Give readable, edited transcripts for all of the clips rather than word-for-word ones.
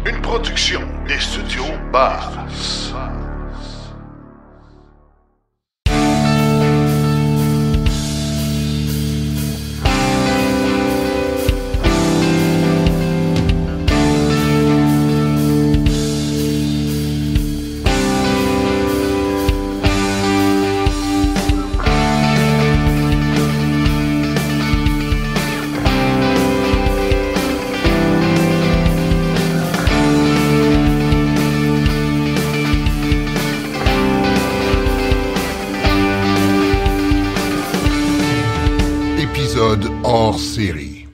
Une production des studios Bass. Hors série.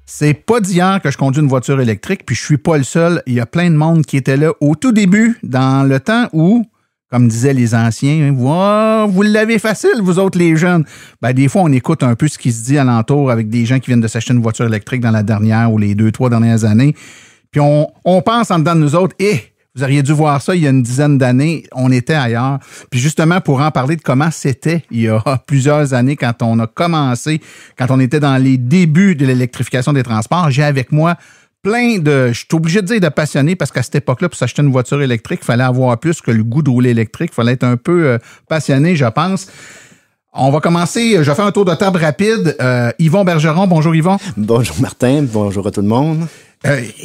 C'est pas d'hier que je conduis une voiture électrique, puis je suis pas le seul. Il y a plein de monde qui était là au tout début, dans le temps où, comme disaient les anciens, vous l'avez facile, vous autres les jeunes. Ben, des fois, on écoute un peu ce qui se dit alentour avec des gens qui viennent de s'acheter une voiture électrique dans la dernière ou les 2-3 dernières années. Puis on pense en dedans de nous autres, vous auriez dû voir ça il y a une dizaine d'années, on était ailleurs. Puis justement, pour en parler de comment c'était il y a plusieurs années quand on a commencé, quand on était dans les débuts de l'électrification des transports, j'ai avec moi plein de, je suis obligé de dire de passionnés parce qu'à cette époque-là, pour s'acheter une voiture électrique, il fallait avoir plus que le goût de rouler électrique, il fallait être un peu passionné, je pense. On va commencer, je vais faire un tour de table rapide. Yvon Bergeron, bonjour Yvon. Bonjour Martin, bonjour à tout le monde.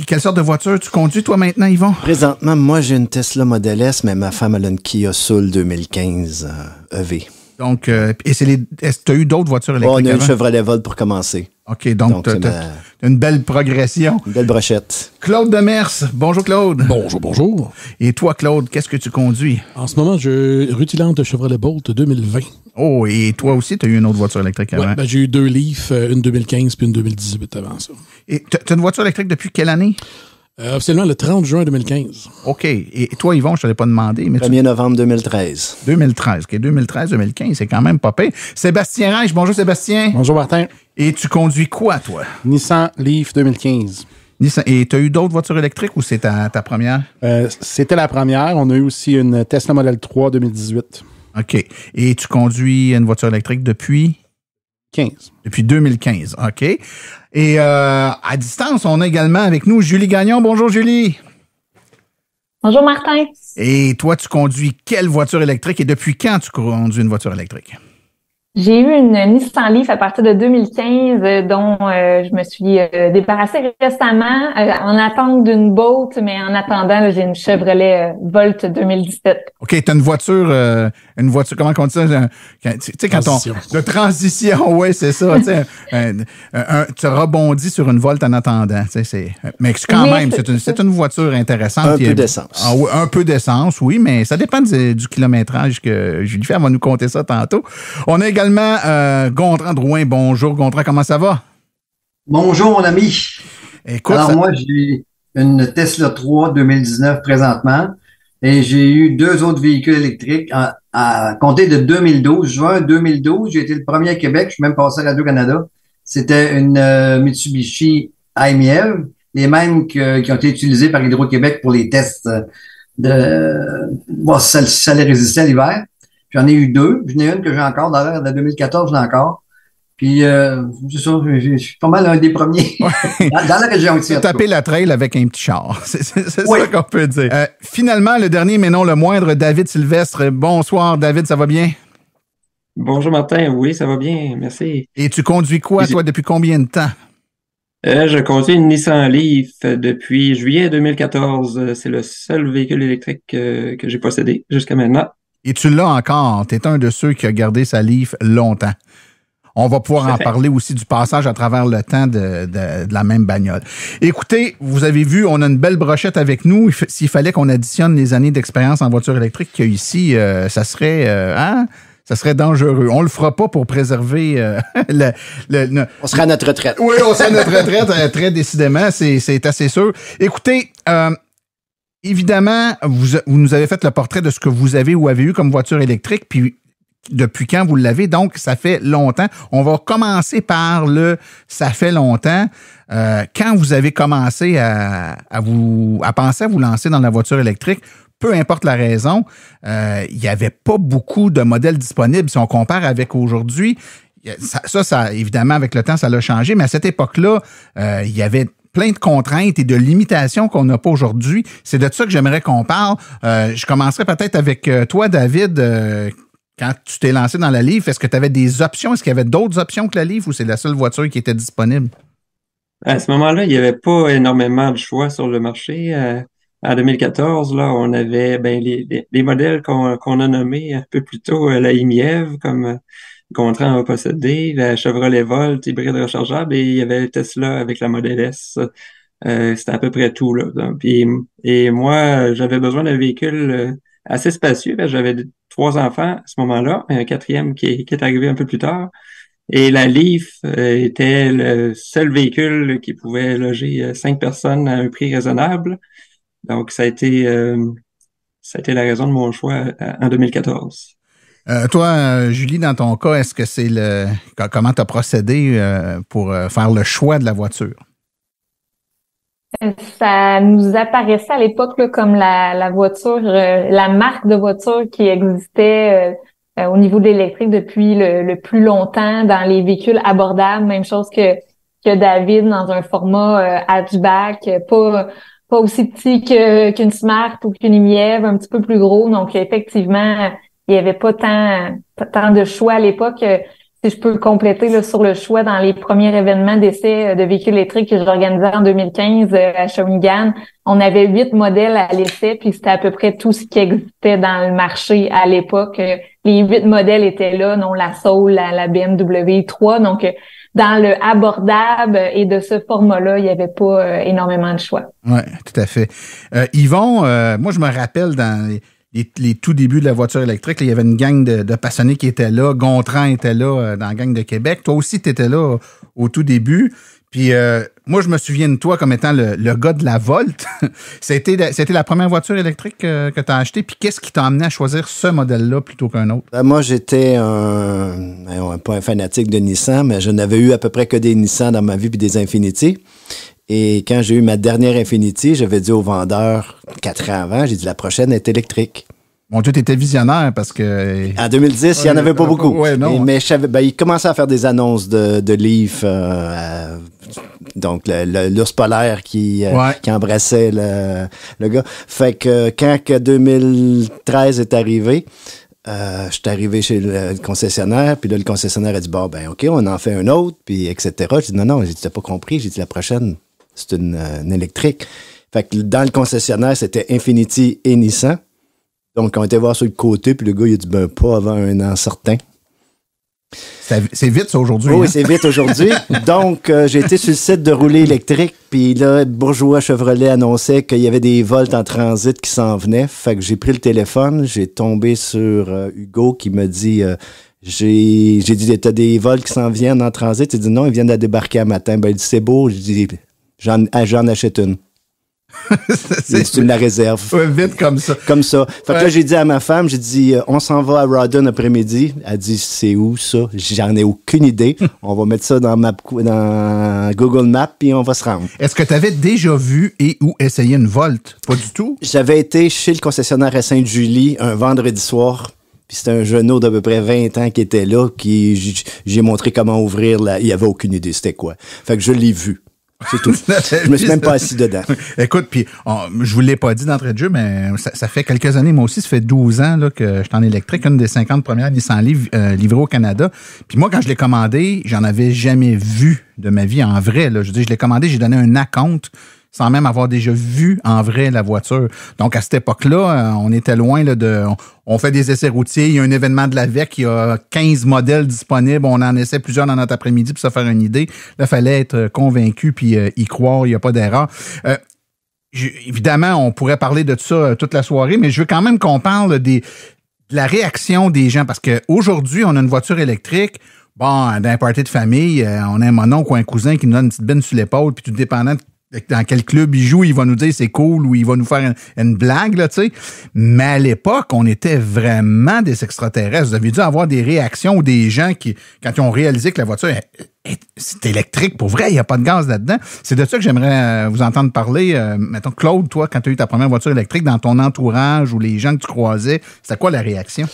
Quelle sorte de voiture tu conduis, toi, maintenant, Yvon? Présentement, moi, j'ai une Tesla Model S, mais ma femme, elle a une Kia Soul 2015 EV. Donc, est-ce que tu as eu d'autres voitures électriques? On a eu avant? une Chevrolet Volt pour commencer. OK, donc tu as une belle progression. Une belle brochette. Claude Demers, bonjour Claude. Bonjour. Et toi, Claude, qu'est-ce que tu conduis? En ce moment, je rutilante Chevrolet Bolt 2020. Oh, et toi aussi, tu as eu une autre voiture électrique avant? Ouais, j'ai eu 2 Leaf, une 2015 puis une 2018 avant ça. Et tu as une voiture électrique depuis quelle année? Officiellement, le 30 juin 2015. OK. Et toi, Yvon, je ne te l'ai pas demandé. Mais 1er novembre 2013. 2013. OK, 2013-2015, c'est quand même pas pire. Sébastien Reich, bonjour Sébastien. Bonjour Martin. Et tu conduis quoi, toi? Nissan Leaf 2015. Nissan. Et tu as eu d'autres voitures électriques ou c'est ta première? C'était la première. On a eu aussi une Tesla Model 3 2018. OK. Et tu conduis une voiture électrique depuis? 15. Depuis 2015, OK. Et à distance, on a également avec nous Julie Gagnon. Bonjour Julie. Bonjour Martin. Et toi, tu conduis quelle voiture électrique et depuis quand tu conduis une voiture électrique? J'ai eu une Nissan Leaf à partir de 2015 dont je me suis débarrassée récemment en attente d'une Bolt, mais en attendant, là, j'ai une Chevrolet Volt 2017. OK, t'as une voiture, comment on dit ça? Tu sais, quand de transition, oui, c'est ça. Tu rebondis sur une Volt en attendant. Mais quand même, c'est une voiture intéressante. Un peu d'essence. Ah, oui, un peu d'essence, oui, mais ça dépend du kilométrage que Julie fait. Elle va nous compter ça tantôt. On a également Gontran Drouin. Bonjour, Gontran, comment ça va? Bonjour, mon ami. Écoute, alors, moi, j'ai une Tesla 3 2019 présentement et j'ai eu 2 autres véhicules électriques à compter de 2012. Juin 2012, j'ai été le premier à Québec. Je suis même passé à Radio-Canada. C'était une Mitsubishi IMEV, les mêmes qui ont été utilisées par Hydro-Québec pour les tests de voir si ça allait résister à l'hiver. J'en ai eu 2. J'en ai une que j'ai encore. Dans l'ère de 2014, j'en ai encore. Puis, c'est ça, je suis pas mal un des premiers dans la région ici. Taper la trail avec un petit char. C'est oui. Ça qu'on peut dire. Finalement, le dernier, mais non le moindre, David Sylvestre. Bonsoir, David, ça va bien? Bonjour, Martin. Oui, ça va bien. Merci. Et tu conduis quoi, toi, depuis combien de temps? Je conduis une Nissan Leaf depuis juillet 2014. C'est le seul véhicule électrique que j'ai possédé jusqu'à maintenant. Et tu l'as encore. Tu es un de ceux qui a gardé sa Leaf longtemps. On va pouvoir en parler aussi du passage à travers le temps de la même bagnole. Écoutez, vous avez vu, on a une belle brochette avec nous. S'il fallait qu'on additionne les années d'expérience en voiture électrique qu'il y a ici, ça serait... ça serait dangereux. On le fera pas pour préserver on sera à notre retraite. Oui, on sera à notre retraite, très décidément, c'est assez sûr. Écoutez, évidemment, vous nous avez fait le portrait de ce que vous avez ou avez eu comme voiture électrique, puis depuis quand vous l'avez, donc ça fait longtemps. On va commencer par ça fait longtemps. Quand vous avez commencé à penser à vous lancer dans la voiture électrique, peu importe la raison, il n'y avait pas beaucoup de modèles disponibles. Si on compare avec aujourd'hui, ça évidemment, avec le temps, ça l'a changé, mais à cette époque-là, il y avait plein de contraintes et de limitations qu'on n'a pas aujourd'hui. C'est de ça que j'aimerais qu'on parle. Je commencerai peut-être avec toi, David. Quand tu t'es lancé dans la Leaf, est-ce que tu avais des options? Est-ce qu'il y avait d'autres options que la Leaf ou c'est la seule voiture qui était disponible? À ce moment-là, il n'y avait pas énormément de choix sur le marché. En 2014, là, on avait les modèles qu'on a nommés un peu plus tôt, la IMIEV, comme Gontran a possédé, la Chevrolet Volt hybride rechargeable, et il y avait le Tesla avec la Model S. C'était à peu près tout, là. Et moi, j'avais besoin d'un véhicule assez spacieux. J'avais 3 enfants à ce moment-là, un 4e qui est arrivé un peu plus tard. Et la Leaf était le seul véhicule qui pouvait loger 5 personnes à un prix raisonnable. Donc, ça a été la raison de mon choix en 2014. Toi, Julie, dans ton cas, est-ce que c'est comment tu as procédé pour faire le choix de la voiture? Ça nous apparaissait à l'époque là, comme la voiture, la marque de voiture qui existait au niveau de l'électrique depuis le plus longtemps dans les véhicules abordables. Même chose que David dans un format hatchback, pas aussi petit qu'une Smart ou qu'une IMIEV, un petit peu plus gros. Donc, effectivement, il y avait pas tant de choix à l'époque. Si je peux compléter là, sur le choix dans les premiers événements d'essai de véhicules électriques que j'organisais en 2015 à Shawinigan, on avait 8 modèles à l'essai, puis c'était à peu près tout ce qui existait dans le marché à l'époque. Les 8 modèles étaient là, non la Soul, la BMW 3. Donc, dans le abordable et de ce format-là, il n'y avait pas énormément de choix. Oui, tout à fait. Yvon, moi, je me rappelle dans les tout débuts de la voiture électrique, là, il y avait une gang de passionnés qui étaient là. Gontran était là dans la gang de Québec. Toi aussi, tu étais là au tout début. Puis moi, je me souviens de toi comme étant le gars de la Volt. C'était la première voiture électrique que tu as achetée. Puis qu'est-ce qui t'a amené à choisir ce modèle-là plutôt qu'un autre? Moi, j'étais pas un fanatique de Nissan, mais je n'avais eu à peu près que des Nissan dans ma vie puis des Infiniti. Et quand j'ai eu ma dernière Infiniti, j'avais dit au vendeur 4 ans avant, j'ai dit la prochaine est électrique. Bon, toi, t'étais visionnaire parce que... En 2010, il n'y en avait pas beaucoup. Ouais, non. Mais je savais, il commençait à faire des annonces de Leaf, donc l'ours polaire qui embrassait le gars. Fait que quand 2013 est arrivé, je suis arrivé chez le concessionnaire, puis là, le concessionnaire a dit, bon, ben OK, on en fait un autre, puis etc. J'ai dit, non, j'ai dit, t'as pas compris. J'ai dit, la prochaine, c'est une électrique. Fait que dans le concessionnaire, c'était Infiniti et Nissan. Donc, on était voir sur le côté, puis le gars, il a dit, ben, pas avant un an certain. C'est vite, ça, aujourd'hui. Oui, hein? c'est vite aujourd'hui. Donc, j'ai été sur le site de rouler électrique, puis là, Bourgeois Chevrolet annonçait qu'il y avait des Volt en transit qui s'en venaient. Fait que j'ai pris le téléphone, j'ai tombé sur Hugo qui me dit, j'ai dit, t'as des Volt qui s'en viennent en transit? Il dit, non, ils viennent de débarquer un matin. Ben, il dit, c'est beau. J'ai dit, j'en achète une. Tu me la réserves. Ouais, vite comme ça. Comme ça. Fait que là, j'ai dit à ma femme, j'ai dit, on s'en va à Rawdon après-midi. Elle dit, c'est où ça? J'en ai aucune idée. On va mettre ça dans Google Maps, puis on va se rendre. Est-ce que tu avais déjà vu et ou essayé une Volt? Pas du tout? J'avais été chez le concessionnaire à Sainte-Julie un vendredi soir. Puis c'était un genou d'à peu près 20 ans qui était là, j'ai montré comment ouvrir il n'y avait aucune idée c'était quoi. Fait que je l'ai vu. C'est tout. Je me suis même pas assis dedans. Écoute, puis je vous l'ai pas dit d'entrée de jeu, mais ça fait quelques années, moi aussi, ça fait 12 ans là, que je suis en électrique, une des 50 premières Nissan Leaf livrées au Canada. Puis moi, quand je l'ai commandé, j'en avais jamais vu de ma vie en vrai. Là. Je l'ai commandé, j'ai donné un acompte sans même avoir déjà vu en vrai la voiture. Donc, à cette époque-là, on était loin là, on fait des essais routiers, il y a un événement de l'AVEC, il y a 15 modèles disponibles, on en essaie plusieurs dans notre après-midi pour se faire une idée. Là, il fallait être convaincu puis y croire, il n'y a pas d'erreur. Évidemment, on pourrait parler de ça toute la soirée, mais je veux quand même qu'on parle de la réaction des gens, parce qu'aujourd'hui, on a une voiture électrique. Bon, d'un party de famille, on a un mononcle ou un cousin qui nous donne une petite bine sur l'épaule, puis tout dépendant dans quel club il joue, il va nous dire c'est cool ou il va nous faire une blague, là, tu sais. Mais à l'époque, on était vraiment des extraterrestres. Vous avez dû avoir des réactions ou des gens qui, quand ils ont réalisé que la voiture c'est électrique, pour vrai, il n'y a pas de gaz là-dedans. C'est de ça que j'aimerais vous entendre parler. Mettons, Claude, toi, quand tu as eu ta première voiture électrique, dans ton entourage ou les gens que tu croisais, c'était quoi la réaction?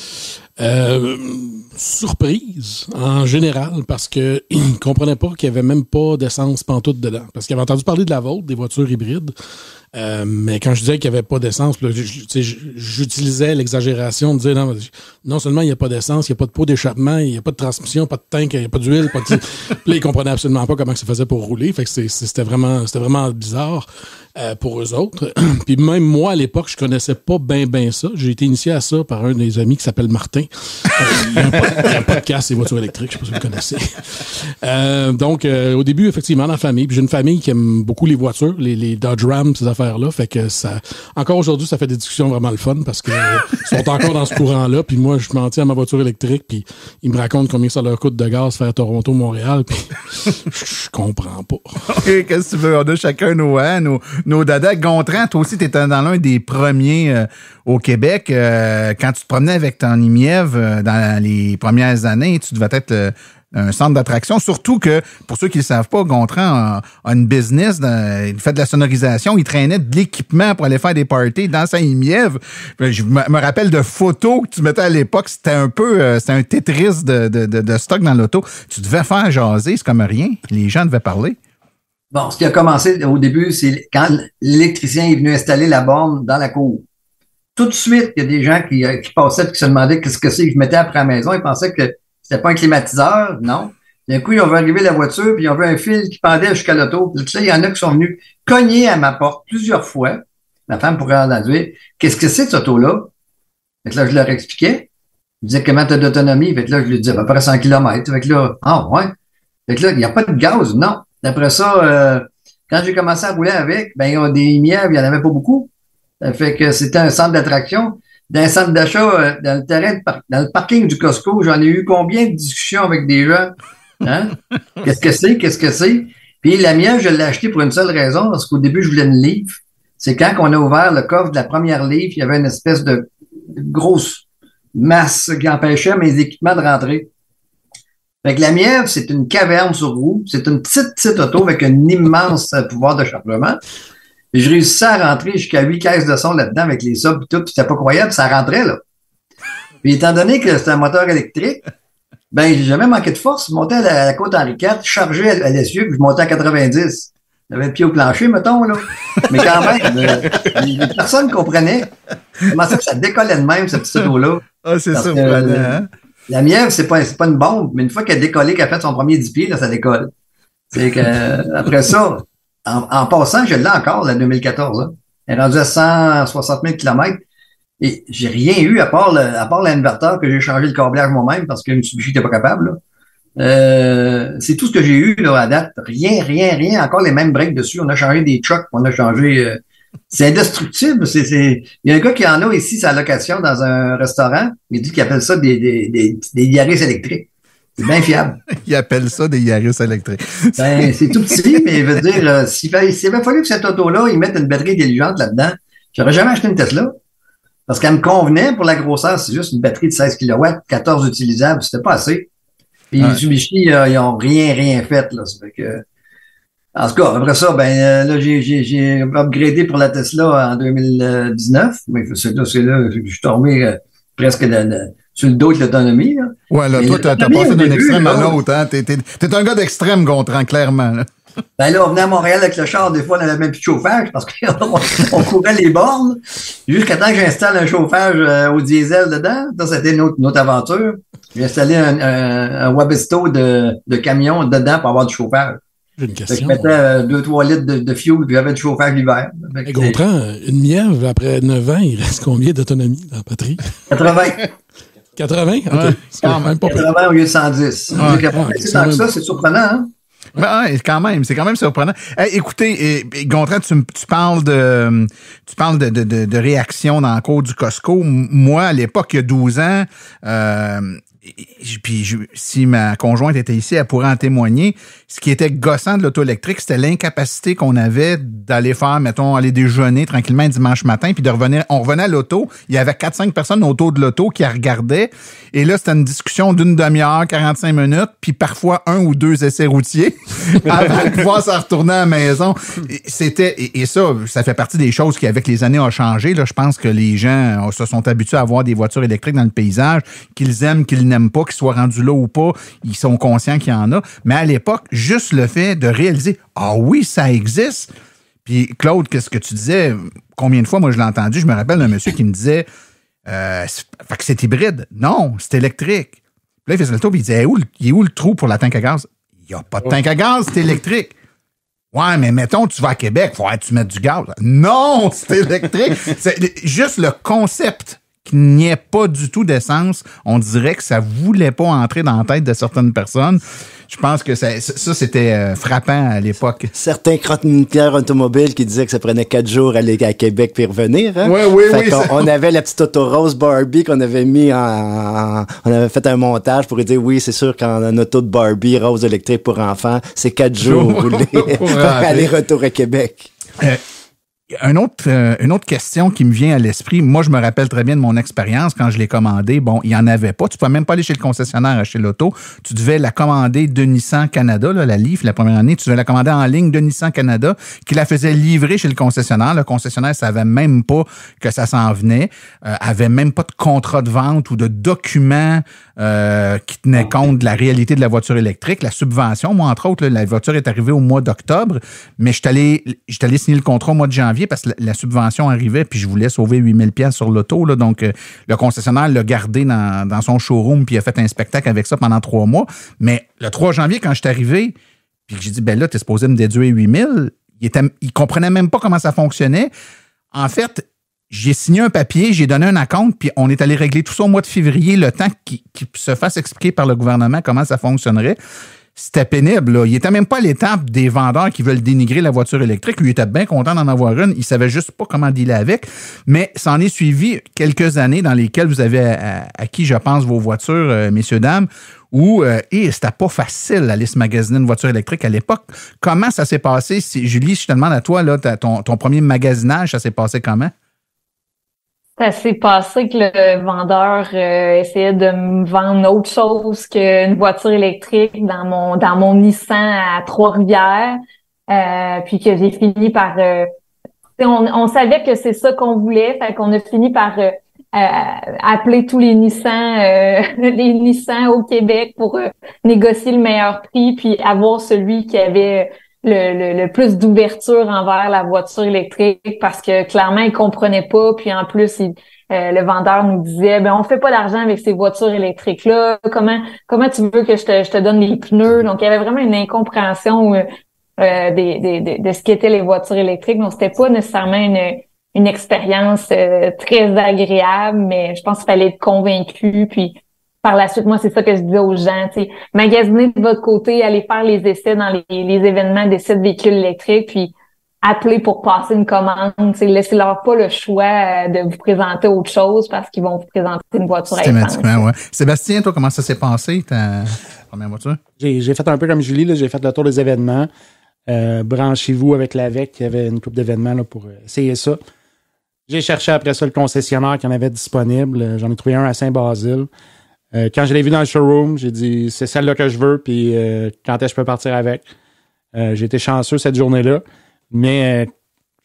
Surprise, en général, parce que ils comprenaient pas qu'il y avait même pas d'essence pantoute dedans. Parce qu'ils avaient entendu parler de la vôtre, des voitures hybrides. Mais quand je disais qu'il n'y avait pas d'essence, j'utilisais l'exagération de dire non seulement il n'y a pas d'essence, il n'y a pas de pot d'échappement, il n'y a pas de transmission, pas de tank, il n'y a pas d'huile, pas de... Puis là, ils comprenaient absolument pas comment ça faisait pour rouler. Fait que c'était vraiment bizarre pour eux autres. Puis même moi, à l'époque, je connaissais pas bien ça. J'ai été initié à ça par un des amis qui s'appelle Martin. Il y a un podcast, les voitures électriques, je sais pas si vous connaissez. Donc, au début, effectivement, dans la famille, puis j'ai une famille qui aime beaucoup les voitures, les Dodge Ram, ces affaires-là. Fait que ça, encore aujourd'hui, ça fait des discussions vraiment le fun parce que sont encore dans ce courant-là. Puis moi, je m'en tiens à ma voiture électrique, puis ils me racontent combien ça leur coûte de gaz faire Toronto-Montréal, puis je comprends pas. OK, qu'est-ce que tu veux? On a chacun nos dadas. Gontran, toi aussi, t'étais dans l'un des premiers au Québec. Quand tu te promenais avec ton IMIEV dans les premières années, tu devais être un centre d'attraction. Surtout que, pour ceux qui ne le savent pas, Gontran a une business, il fait de la sonorisation, il traînait de l'équipement pour aller faire des parties dans sa IMIEV. Je me rappelle de photos que tu mettais à l'époque, c'était un peu, c'était un Tetris de stock dans l'auto. Tu devais faire jaser, c'est comme rien. Les gens devaient parler. Bon, ce qui a commencé au début, c'est quand l'électricien est venu installer la borne dans la cour. Tout de suite, il y a des gens qui passaient et qui se demandaient qu'est-ce que c'est que je mettais après la maison. Ils pensaient que c'était pas un climatiseur, non. D'un coup, ils ont vu arriver la voiture, puis ils ont vu un fil qui pendait jusqu'à l'auto. Puis il y en a qui sont venus cogner à ma porte plusieurs fois. Ma femme pourrait en dire, qu'est-ce que c'est, cette auto-là? Fait que là, je leur expliquais. Je disais, comment t'as d'autonomie? Fait que là, je lui disais, à peu près 100 km. Fait que là, ouais. Fait que là, il n'y a pas de gaz, non. Après ça, quand j'ai commencé à rouler avec, ben, il y a des IMIEV, il n'y en avait pas beaucoup. Ça fait que c'était un centre d'attraction. Dans un centre d'achat, dans le terrain, dans le parking du Costco, j'en ai eu combien de discussions avec des gens? Hein? Qu'est-ce que c'est? Puis la mienne, je l'ai acheté pour une seule raison, parce qu'au début, je voulais une livre. C'est quand on a ouvert le coffre de la première livre, il y avait une espèce de grosse masse qui empêchait mes équipements de rentrer. Fait que la mienne, c'est une caverne sur roue. C'est une petite auto avec un immense pouvoir de chargement. Et je réussissais à rentrer jusqu'à 8 caisses de son là-dedans avec les subs et tout. Puis c'était pas croyable, ça rentrait, là. Puis étant donné que c'était un moteur électrique, ben, j'ai jamais manqué de force. Je montais à la côte Henri IV, chargé à l'essieu, puis je montais à 90. J'avais le pied au plancher, mettons, là. Mais quand même, les personnes comprenaient comment ça que ça décollait de même, cette petite auto-là. Ah, c'est ça, hein? La mienne, c'est pas une bombe, mais une fois qu'elle a décollé, qu'elle a fait son premier 10 pieds, là, ça décolle. C'est que, après ça, en passant, je l'ai encore, la 2014, hein. Elle est rendue à 160 000 km. Et j'ai rien eu à part l'inverteur que j'ai changé le câblage moi-même parce que Mitsubishi n'était pas capable, là. C'est tout ce que j'ai eu, là, à date. Rien. Encore les mêmes breaks dessus. On a changé des trucks, on a changé, c'est indestructible. Il y a un gars qui en a ici sa location dans un restaurant. Il dit qu'il appelle ça des Yaris électriques. C'est bien fiable. Il appelle ça des Yaris électriques. Ben, c'est tout petit, mais il veut dire, s'il avait fallu que cette auto-là, ils mettent une batterie intelligente là-dedans, j'aurais jamais acheté une Tesla. Parce qu'elle me convenait pour la grosseur, c'est juste une batterie de 16 kW, 14 utilisables, c'était pas assez. Puis les Mitsubishi, ils ont rien fait, là. Ça fait que, en tout cas, après ça, ben, là, j'ai upgradé pour la Tesla en 2019, mais c'est là, je suis tombé presque sur le dos de l'autonomie, là. Ouais, là, toi, t'as passé d'un extrême à l'autre, hein. T'es un gars d'extrême, Gontran, clairement, là. Ben là, on venait à Montréal avec le char, des fois, on n'avait même plus de chauffage parce qu'on courait les bornes jusqu'à temps que j'installe un chauffage au diesel dedans. Ça, c'était notre aventure. J'ai installé un Wabisto de camion dedans pour avoir du chauffage. J'ai une question. Je mettais 2-3 litres de fuel puis j'avais du chauffage l'hiver. Et Gontran, une mièvre, après 9 ans, il reste combien d'autonomie dans la batterie? 80. 80? OK. Ouais, c'est quand même pas 80 au lieu de 110. Ça, c'est surprenant, hein? Ouais, quand même, c'est quand même surprenant. Hey, écoutez, Gontran, tu parles de réaction dans le cours du Costco. Moi, à l'époque, il y a 12 ans, si ma conjointe était ici, elle pourrait en témoigner. Ce qui était gossant de l'auto électrique, c'était l'incapacité qu'on avait d'aller faire, mettons, aller déjeuner tranquillement un dimanche matin, puis de revenir. On revenait à l'auto, il y avait 4-5 personnes autour de l'auto qui regardaient. Et là, c'était une discussion d'une demi-heure, 45 minutes, puis parfois 1 ou 2 essais routiers avant de pouvoir s'en retourner à la maison. Et ça fait partie des choses qui, avec les années, ont changé. Là, je pense que les gens se sont habitués à avoir des voitures électriques dans le paysage, qu'ils aiment, qu'ils n'aiment pas, qu'ils soient rendus là ou pas, ils sont conscients qu'il y en a. Mais à l'époque, juste le fait de réaliser « Ah oui, ça existe », puis Claude, qu'est-ce que tu disais? Combien de fois, moi, je l'ai entendu, je me rappelle d'un monsieur qui me disait fait que c'est hybride. Non, c'est électrique. Puis là, il faisait le tour, puis il disait il est où le trou pour la tank à gaz? Il n'y a pas de tank à gaz, c'est électrique. Ouais, mais mettons, tu vas à Québec, il faudrait que tu mettes du gaz. Non, c'est électrique. C'est juste le concept qu'il n'y ait pas du tout d'essence, on dirait que ça voulait pas entrer dans la tête de certaines personnes. Je pense que ça c'était frappant à l'époque. Certains chroniqueurs automobiles qui disaient que ça prenait 4 jours aller à Québec puis revenir. Hein? Oui. On avait la petite auto rose Barbie qu'on avait mis on avait fait un montage pour dire oui, c'est sûr qu'en auto de Barbie rose électrique pour enfants, c'est 4 jours roulés aller-retour à Québec. Une autre question qui me vient à l'esprit, moi je me rappelle très bien de mon expérience quand je l'ai commandé. Bon, il n'y en avait pas. Tu ne pouvais même pas aller chez le concessionnaire acheter l'auto. Tu devais la commander de Nissan Canada, là, la Leaf, la première année. Tu devais la commander en ligne de Nissan Canada, qui la faisait livrer chez le concessionnaire. Le concessionnaire ne savait même pas que ça s'en venait, avait même pas de contrat de vente ou de document qui tenait compte de la réalité de la voiture électrique. La subvention, moi, entre autres, là, la voiture est arrivée au mois d'octobre, mais je suis allé signer le contrat au mois de janvier parce que la subvention arrivait, puis je voulais sauver 8 000 $ sur l'auto. Là, donc, le concessionnaire l'a gardé dans son showroom, puis il a fait un spectacle avec ça pendant 3 mois. Mais le 3 janvier, quand je suis arrivé, puis j'ai dit, ben là, t'es supposé me déduire 8 000, il comprenait même pas comment ça fonctionnait. En fait, j'ai signé un papier, j'ai donné un acompte, puis on est allé régler tout ça au mois de février, le temps qu'il se fasse expliquer par le gouvernement comment ça fonctionnerait. C'était pénible, là. Il était même pas à l'étape des vendeurs qui veulent dénigrer la voiture électrique. Lui, il était bien content d'en avoir une. Il savait juste pas comment dealer avec. Mais ça en est suivi quelques années dans lesquelles vous avez acquis, je pense, vos voitures, messieurs, dames, où c'était pas facile d'aller se magasiner une voiture électrique à l'époque. Comment ça s'est passé? Julie, si je te demande à toi, là, ton premier magasinage, ça s'est passé comment? Ça s'est passé que le vendeur essayait de me vendre autre chose qu'une voiture électrique dans mon Nissan à Trois-Rivières, puis que j'ai fini par... on savait que c'est ça qu'on voulait, fait qu'on a fini par appeler tous les Nissan au Québec pour négocier le meilleur prix, puis avoir celui qui avait le plus d'ouverture envers la voiture électrique parce que clairement ils comprenaient pas, puis en plus le vendeur nous disait on fait pas d'argent avec ces voitures électriques là, comment tu veux que je te donne les pneus. Donc il y avait vraiment une incompréhension de ce qu'étaient les voitures électriques. Donc c'était pas nécessairement une expérience très agréable, mais je pense qu'il fallait être convaincu. Puis par la suite, moi, c'est ça que je disais aux gens, magasiner de votre côté, aller faire les essais dans les événements d'essais de véhicules électriques, puis appeler pour passer une commande. Laissez-leur pas le choix de vous présenter autre chose parce qu'ils vont vous présenter une voiture à essence. Systématiquement, ouais. Sébastien, toi, comment ça s'est passé, ta première voiture? J'ai fait un peu comme Julie, là, j'ai fait le tour des événements. Branchez-vous avec l'AVEC, il y avait une couple d'événements là, pour essayer ça. J'ai cherché après ça le concessionnaire qui en avait disponible. J'en ai trouvé un à Saint-Basile. Quand je l'ai vu dans le showroom, j'ai dit c'est celle-là que je veux, puis quand est-ce que je peux partir avec. J'ai été chanceux cette journée-là, mais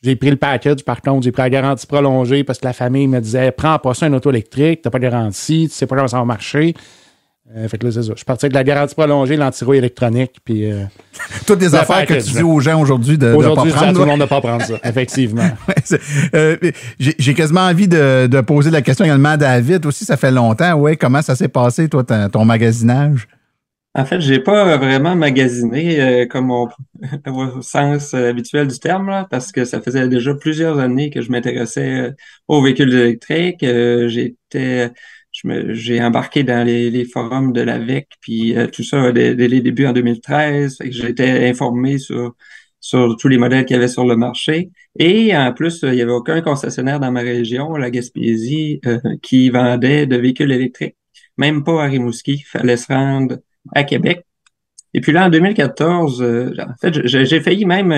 j'ai pris le package, par contre, j'ai pris la garantie prolongée parce que la famille me disait prends pas ça, une auto électrique, t'as pas de garantie, tu sais pas comment ça va marcher. Fait que là, c'est ça. Je suis parti avec la garantie prolongée, l'anti-rouille électronique, puis... toutes des affaires que tu dis aux gens aujourd'hui de pas prendre. Aujourd'hui, je dis à tout le monde de pas prendre ça, effectivement. J'ai quasiment envie de poser la question également à David aussi, ça fait longtemps. Ouais, comment ça s'est passé, toi, ton magasinage? En fait, j'ai pas vraiment magasiné au sens habituel du terme, là, parce que ça faisait déjà plusieurs années que je m'intéressais aux véhicules électriques. J'ai embarqué dans les forums de l'AVEC, puis tout ça dès les débuts en 2013. Fait que j'étais informé sur tous les modèles qu'il y avait sur le marché. Et en plus, il n'y avait aucun concessionnaire dans ma région, la Gaspésie, qui vendait de véhicules électriques. même pas à Rimouski. Il fallait se rendre à Québec. Et puis là, en 2014, en fait, j'ai failli même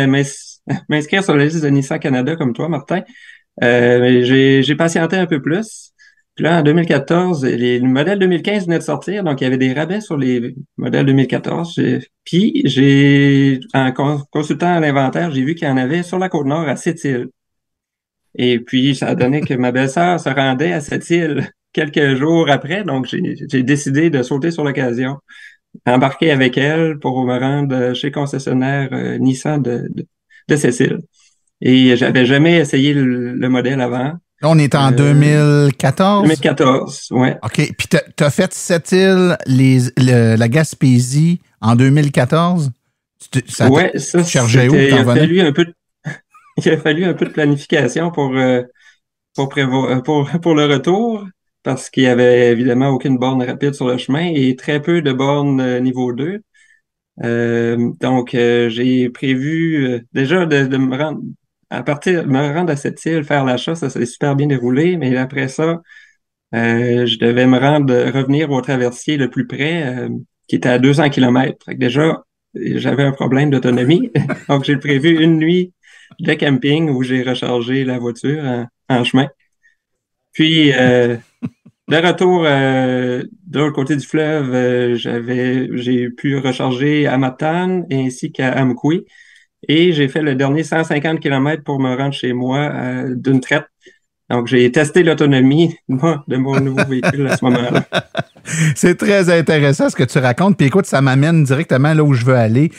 m'inscrire sur la liste de Nissan Canada comme toi, Martin. Mais j'ai patienté un peu plus. Puis là, en 2014, les modèles 2015 venaient de sortir, donc il y avait des rabais sur les modèles 2014. Puis en consultant l'inventaire, j'ai vu qu'il y en avait sur la Côte-Nord à Sept-Îles. Et puis, ça a donné que ma belle-sœur se rendait à Sept-Îles quelques jours après, donc j'ai décidé de sauter sur l'occasion, embarquer avec elle pour me rendre chez le concessionnaire Nissan de Sept-Îles. Et j'avais jamais essayé le modèle avant. Là, on est en 2014? 2014, ouais. OK. Puis t'as fait Sept-Îles, la Gaspésie en 2014? Ouais, ça, tu chargeais où? Il a fallu un peu de planification pour le retour, parce qu'il y avait évidemment aucune borne rapide sur le chemin et très peu de bornes niveau 2. Donc, j'ai prévu déjà de me rendre à Sept-Îles, faire l'achat, ça s'est super bien déroulé, mais après ça, je devais revenir au traversier le plus près, qui était à 200 km. Fait que déjà, j'avais un problème d'autonomie. Donc, j'ai prévu une nuit de camping où j'ai rechargé la voiture en chemin. Puis, de retour de l'autre côté du fleuve, j'ai pu recharger à Matane ainsi qu'à Amkoui. Et j'ai fait le dernier 150 km pour me rendre chez moi d'une traite. Donc, j'ai testé l'autonomie de mon nouveau véhicule à ce moment-là. C'est très intéressant ce que tu racontes. Puis écoute, ça m'amène directement là où je veux aller.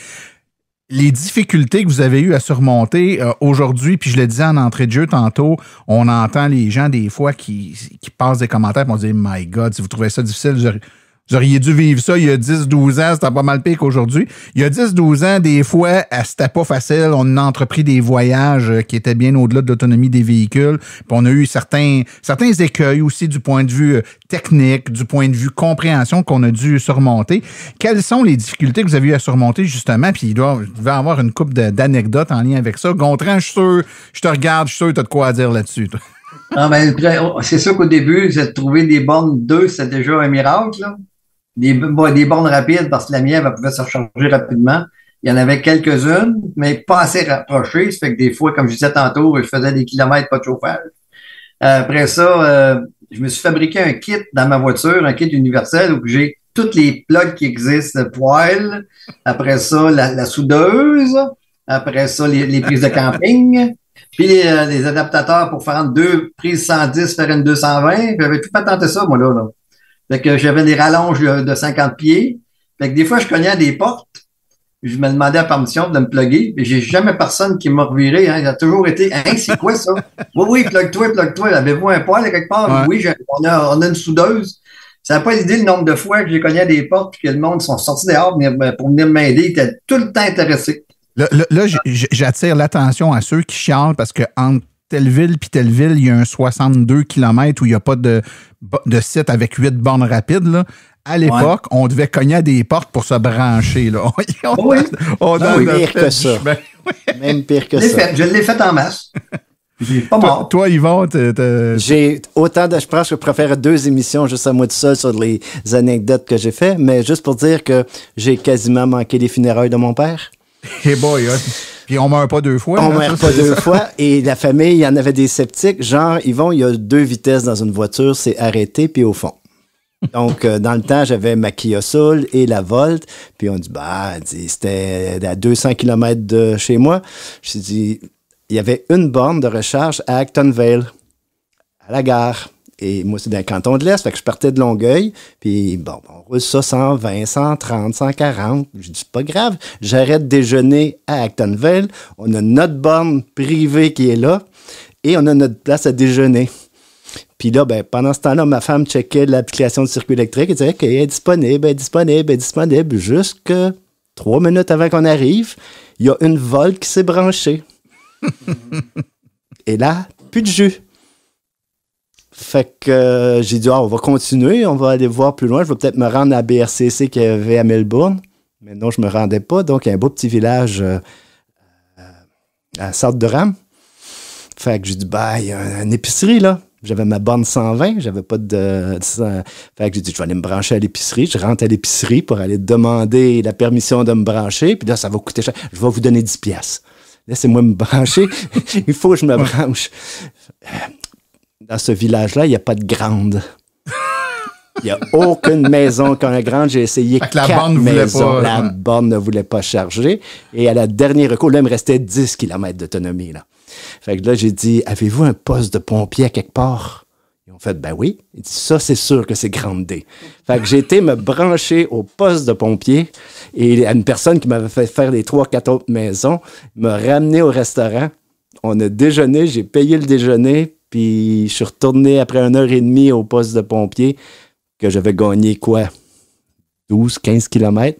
Les difficultés que vous avez eues à surmonter aujourd'hui, puis je le disais en entrée de jeu tantôt, on entend les gens des fois qui passent des commentaires et on dit « My God, si vous trouvez ça difficile, vous auriez dû vivre ça il y a 10-12 ans, c'était pas mal pire qu'aujourd'hui. » Il y a 10-12 ans, des fois, c'était pas facile. On a entrepris des voyages qui étaient bien au-delà de l'autonomie des véhicules. Puis on a eu certains écueils aussi du point de vue technique, du point de vue compréhension qu'on a dû surmonter. Quelles sont les difficultés que vous avez eu à surmonter, justement? Puis il devait y avoir une couple d'anecdotes en lien avec ça. Gontran, je suis sûr, je te regarde, je suis sûr que tu as de quoi dire là-dessus, toi. Ah ben, c'est sûr qu'au début, de trouver des bornes 2, c'est déjà un miracle, là. Des bornes rapides, parce que la mienne, elle pouvait se recharger rapidement. Il y en avait quelques-unes, mais pas assez rapprochées. Ça fait que des fois, comme je disais tantôt, je faisais des kilomètres, pas de chauffage. Après ça, je me suis fabriqué un kit dans ma voiture, un kit universel où j'ai toutes les plugs qui existent, le poêle, après ça, la soudeuse, après ça, les prises de camping, puis les adaptateurs pour faire deux prises 110, faire une 220. J'avais tout patenté ça, moi, là. Fait que j'avais des rallonges de 50 pieds. Fait que des fois, je cognais à des portes. Je me demandais la permission de me plugger. Mais j'ai jamais personne qui m'a reviré. Hein. Il a toujours été, hein, c'est quoi ça? Oui, plug-toi. Avez-vous un poêle quelque part? Ouais. Oui, on a une soudeuse. Ça n'a pas l'idée le nombre de fois que j'ai cogné à des portes et que le monde sont sortis dehors pour venir m'aider. Ils étaient tout le temps intéressés. Là, j'attire l'attention à ceux qui chialent parce que entre telle ville puis telle ville, il y a un 62 km où il n'y a pas de site avec 8 bornes rapides. Là. À l'époque, on devait cogner à des portes pour se brancher. Là. Pire que ça. Même pire que ça. Je l'ai fait en masse. J'ai pas mort. Toi, Yvon, j'ai autant de... Je pense que je préfère 2 émissions juste à moi tout seul sur les anecdotes que j'ai fait, mais juste pour dire que j'ai quasiment manqué les funérailles de mon père. Hey boy, hein. Puis on meurt pas 2 fois. On meurt pas 2 fois. Et la famille, il y en avait des sceptiques. Genre, Yvon, il y a 2 vitesses dans une voiture, c'est arrêté puis au fond. Donc, dans le temps, j'avais ma Kia Soul et la Volt. Puis on dit, c'était à 200 km de chez moi. Je me suis dit, il y avait une borne de recharge à Actonville, à la gare. Et moi, c'est dans le canton de l'Est, fait que je partais de Longueuil, puis bon, on roule ça 120, 130, 140. Je dis, c'est pas grave, j'arrête de déjeuner à Actonville, on a notre borne privée qui est là, et on a notre place à déjeuner. Puis là, pendant ce temps-là, ma femme checkait l'application de circuit électrique et disait, OK, elle est disponible, jusque 3 minutes avant qu'on arrive, il y a une Volt qui s'est branchée. Et là, plus de jus. Fait que j'ai dit, on va continuer, on va aller voir plus loin. Je vais peut-être me rendre à BRCC qu'il y avait à Melbourne. Mais non, je me rendais pas. Donc, il y a un beau petit village à Sarthe-de-Rame. Fait que j'ai dit, il y a une épicerie, là. J'avais ma borne 120, j'avais pas de... Fait que j'ai dit, je vais aller me brancher à l'épicerie. Je rentre à l'épicerie pour aller demander la permission de me brancher. Puis là, ça va coûter cher. Je vais vous donner 10 piastres. Laissez-moi me brancher. Il faut que je me branche. Dans ce village-là, il n'y a pas de grande. Il n'y a aucune maison qui a une grande. J'ai essayé 4 maisons. La borne ne voulait pas charger. Et à la dernière recours, là, il me restait 10 km d'autonomie. Là. Fait que là, j'ai dit, avez-vous un poste de pompier à quelque part? Ils ont fait, ben oui. Il dit, ça, c'est sûr que c'est grande D. Fait que j'ai été me brancher au poste de pompier et à une personne qui m'avait fait faire les 3-4 autres maisons, m'a ramené au restaurant. On a déjeuné, j'ai payé le déjeuner, puis je suis retourné après 1h30 au poste de pompier que j'avais gagné, 12-15 km.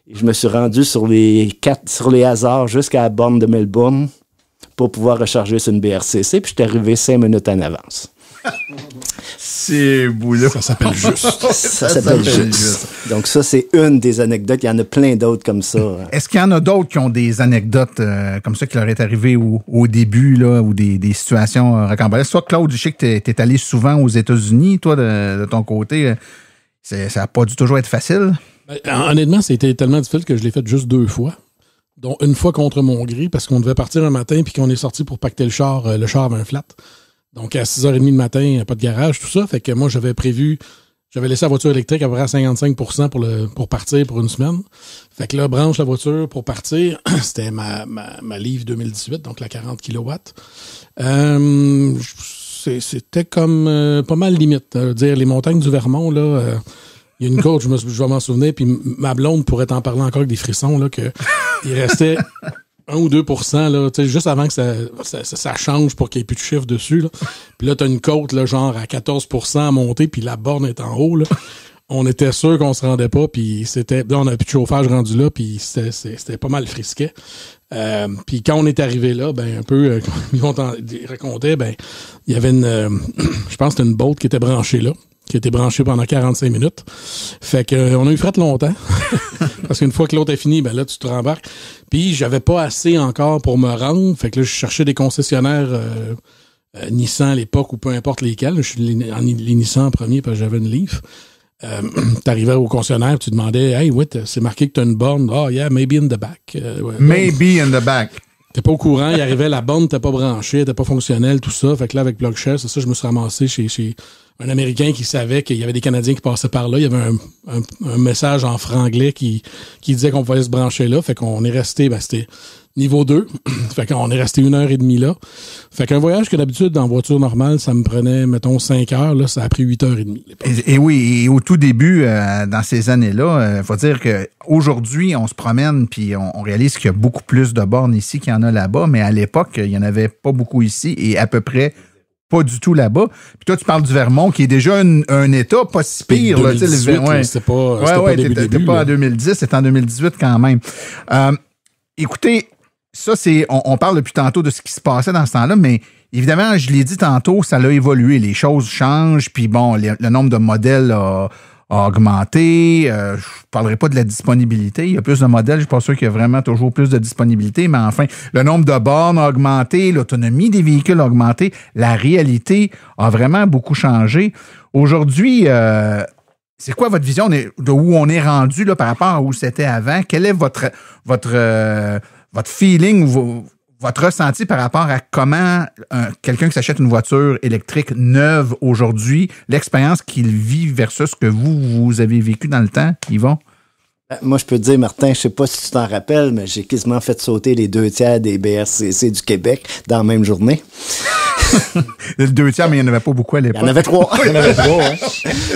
Et je me suis rendu sur les hasards jusqu'à la borne de Melbourne pour pouvoir recharger sur une BRCC, puis je suis arrivé 5 minutes en avance. C'est boulot. Ça s'appelle juste. Ça s'appelle juste. Donc ça, c'est une des anecdotes. Il y en a plein d'autres comme ça. Est-ce qu'il y en a d'autres qui ont des anecdotes comme ça qui leur est arrivé au début, là, ou des situations rocambolesques? Toi, Claude, je sais que tu es allé souvent aux États-Unis, toi, de ton côté. Ça n'a pas dû toujours être facile? Honnêtement, c'était tellement difficile que je l'ai fait juste 2 fois. Dont une fois contre mon gré, parce qu'on devait partir un matin puis qu'on est sorti pour pacter le char avait un flat. Donc, à 6h30 le matin, pas de garage, tout ça. Fait que moi, j'avais laissé la voiture électrique à peu près à 55% pour partir pour une semaine. Fait que là, branche la voiture pour partir. C'était ma Leaf 2018, donc la 40 kW. C'était comme pas mal limite. Dire les montagnes du Vermont, là... Il y a une côte, je vais m'en souvenir, puis ma blonde pourrait t'en parler encore avec des frissons, là, que il restait 1 ou 2%, là, juste avant que ça change pour qu'il n'y ait plus de chiffre dessus, là. Puis là, t'as une côte, là, genre à 14% à monter, puis la borne est en haut, là. On était sûr qu'on se rendait pas, puis là, on n'avait plus de chauffage rendu là, puis c'était pas mal frisquet. Puis quand on est arrivé là, ben un peu, comme ils racontaient, ben il y avait je pense que c'était une boat qui était branchée là, qui a été branchée pendant 45 minutes. Fait que on a eu fret longtemps. Parce qu'une fois que l'autre est fini, ben là, tu te rembarques. Puis j'avais pas assez encore pour me rendre. Fait que là, je cherchais des concessionnaires Nissan à l'époque ou peu importe lesquels. Je suis les Nissan en premier parce que j'avais une Leaf. T'arrivais au concessionnaire, tu demandais, hey, ouais, c'est marqué que t'as une borne. Oh, yeah, maybe in the back. Ouais, maybe in the back. T'es pas au courant, il arrivait, la borne t'es pas branchée, t'es pas fonctionnelle, tout ça. Fait que là, avec PlugShare, c'est ça, je me suis ramassé chez un Américain qui savait qu'il y avait des Canadiens qui passaient par là. Il y avait un message en franglais qui disait qu'on pouvait se brancher là. Fait qu'on est resté, c'était niveau 2. Fait qu'on est resté 1h30 là. Fait qu'un voyage que d'habitude, en voiture normale, ça me prenait, mettons, 5 heures. Là, ça a pris 8h30. Et oui, et au tout début, dans ces années-là, faut dire qu'aujourd'hui, on se promène puis on réalise qu'il y a beaucoup plus de bornes ici qu'il y en a là-bas. Mais à l'époque, il n'y en avait pas beaucoup ici et à peu près pas du tout là-bas. Puis toi, tu parles du Vermont, qui est déjà un État pas si pire. 2018, là, c'était pas début. T'étais pas en 2010, c'était en 2018 quand même. Écoutez, ça, on parle depuis tantôt de ce qui se passait dans ce temps-là, mais évidemment, je l'ai dit tantôt, ça a évolué. Les choses changent, puis bon, le nombre de modèles a augmenté. Je parlerai pas de la disponibilité. Il y a plus de modèles. Je suis pas sûr qu'il y a vraiment toujours plus de disponibilité, mais enfin, le nombre de bornes a augmenté, l'autonomie des véhicules a augmenté. La réalité a vraiment beaucoup changé. Aujourd'hui, c'est quoi votre vision de où on est rendu là, par rapport à où c'était avant? Quel est votre feeling ou votre ressenti par rapport à comment quelqu'un qui s'achète une voiture électrique neuve aujourd'hui, l'expérience qu'il vit versus ce que vous avez vécu dans le temps, Yvon? Moi, je peux te dire, Martin, je sais pas si tu t'en rappelles, mais j'ai quasiment fait sauter les 2/3 des BRCC du Québec dans la même journée. Le 2/3, mais il n'y en avait pas beaucoup à l'époque. Il y en avait 3.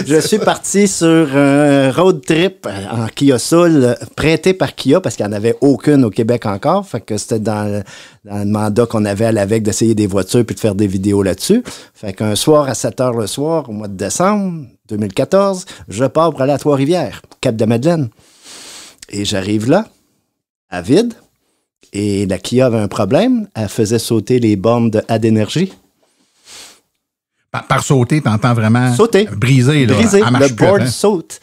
Je suis parti sur un road trip en Kia Soul, prêté par Kia, parce qu'il n'y en avait aucune au Québec encore. Fait que c'était dans le mandat qu'on avait à l'AVEC d'essayer des voitures puis de faire des vidéos là-dessus. Fait qu'un soir à 7h le soir, au mois de décembre 2014, je pars pour aller à Trois-Rivières, Cap-de-Madeleine. Et j'arrive là, à vide, et la Kia avait un problème. Elle faisait sauter les bornes de AdEnergie. Par sauter, t'entends vraiment sauter. Briser, là. Briser, le board saute.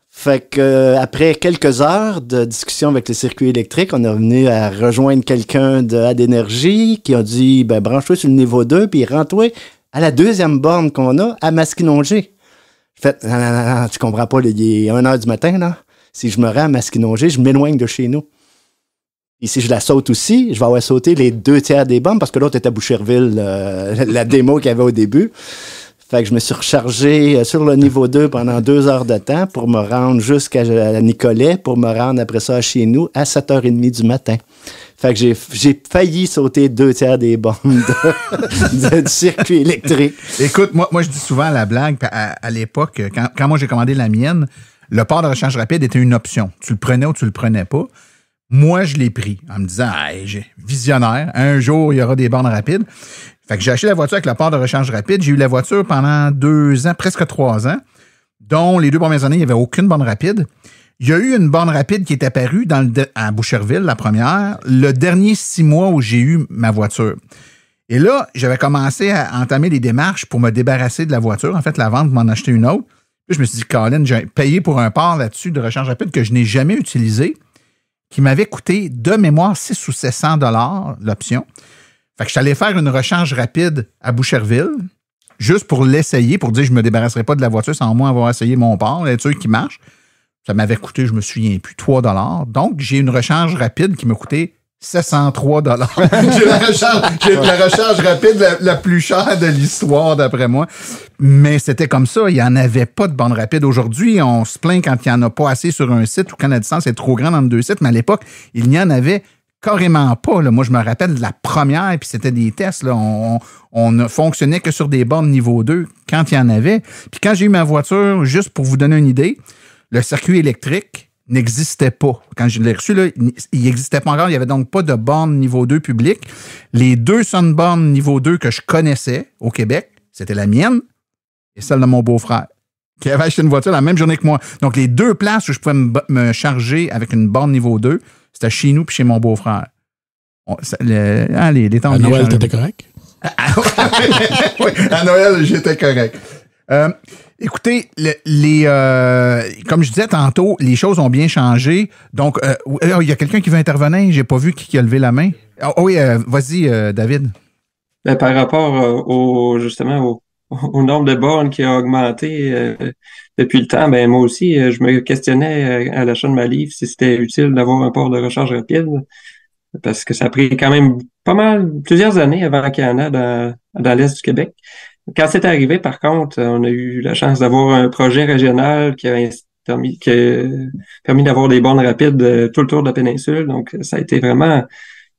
Fait que après quelques heures de discussion avec le circuit électrique, on est revenu à rejoindre quelqu'un de AdEnergie qui a dit, branche-toi sur le niveau 2, puis rentre-toi à la deuxième borne qu'on a, à Masquinongé. Je fais, non, tu comprends pas, il est 1h du matin, là. Si je me rends à Masquinongé, je m'éloigne de chez nous. Et si je la saute aussi, je vais avoir sauté les 2/3 des bornes parce que l'autre était à Boucherville, la démo qu'il y avait au début. Fait que je me suis rechargé sur le niveau 2 pendant 2 heures de temps pour me rendre jusqu'à Nicolet, pour me rendre après ça chez nous à 7h30 du matin. Fait que j'ai failli sauter 2/3 des bornes du circuit électrique. Écoute, moi je dis souvent la blague, à l'époque, quand moi j'ai commandé la mienne, le port de recharge rapide était une option. Tu le prenais ou tu le prenais pas. Moi, je l'ai pris en me disant, j'ai visionnaire, un jour, il y aura des bornes rapides. Fait que j'ai acheté la voiture avec le port de recharge rapide. J'ai eu la voiture pendant 2 ans, presque 3 ans, dont les 2 premières années, il n'y avait aucune borne rapide. Il y a eu une borne rapide qui est apparue à Boucherville, la première, le dernier 6 mois où j'ai eu ma voiture. Et là, j'avais commencé à entamer les démarches pour me débarrasser de la voiture, en fait, la vente, m'en acheter une autre. Puis je me suis dit, Colin, j'ai payé pour un port là-dessus de recharge rapide que je n'ai jamais utilisé, qui m'avait coûté de mémoire 600 ou 700 $ l'option. Fait que je suis allé faire une recharge rapide à Boucherville, juste pour l'essayer, pour dire que je ne me débarrasserai pas de la voiture sans moi avoir essayé mon port, être sûr qu'il marche. Ça m'avait coûté, je me souviens plus, 3 $. Donc, j'ai une recharge rapide qui m'a coûté 703 $. J'ai la recharge rapide la plus chère de l'histoire, d'après moi. Mais c'était comme ça. Il n'y en avait pas de borne rapide. Aujourd'hui, on se plaint quand il n'y en a pas assez sur un site ou quand la distance est trop grande entre 2 sites. Mais à l'époque, il n'y en avait carrément pas. Là. Moi, je me rappelle de la première, puis c'était des tests. Là. On ne fonctionnait que sur des bornes niveau 2 quand il y en avait. Puis quand j'ai eu ma voiture, juste pour vous donner une idée, le circuit électrique n'existait pas. Quand je l'ai reçu, là, il n'existait pas encore. Il n'y avait donc pas de borne niveau 2 publique. Les 2 seules bornes niveau 2 que je connaissais au Québec, c'était la mienne et celle de mon beau-frère, qui avait acheté une voiture la même journée que moi. Donc, les 2 places où je pouvais me charger avec une borne niveau 2, c'était chez nous puis chez mon beau-frère. Les temps à Noël, t'étais correct? Oui, à Noël, j'étais correct. Écoutez, comme je disais tantôt, les choses ont bien changé. Donc, il y a quelqu'un qui veut intervenir. J'ai pas vu qui a levé la main. Oui, vas-y, David. Ben, par rapport justement au nombre de bornes qui a augmenté depuis le temps, ben moi aussi, je me questionnais à l'achat de ma livre si c'était utile d'avoir un port de recharge rapide, parce que ça a pris quand même plusieurs années avant qu'il y en ait dans l'Est du Québec. Quand c'est arrivé, par contre, on a eu la chance d'avoir un projet régional qui a permis d'avoir des bornes rapides tout le tour de la péninsule. Donc, ça a été vraiment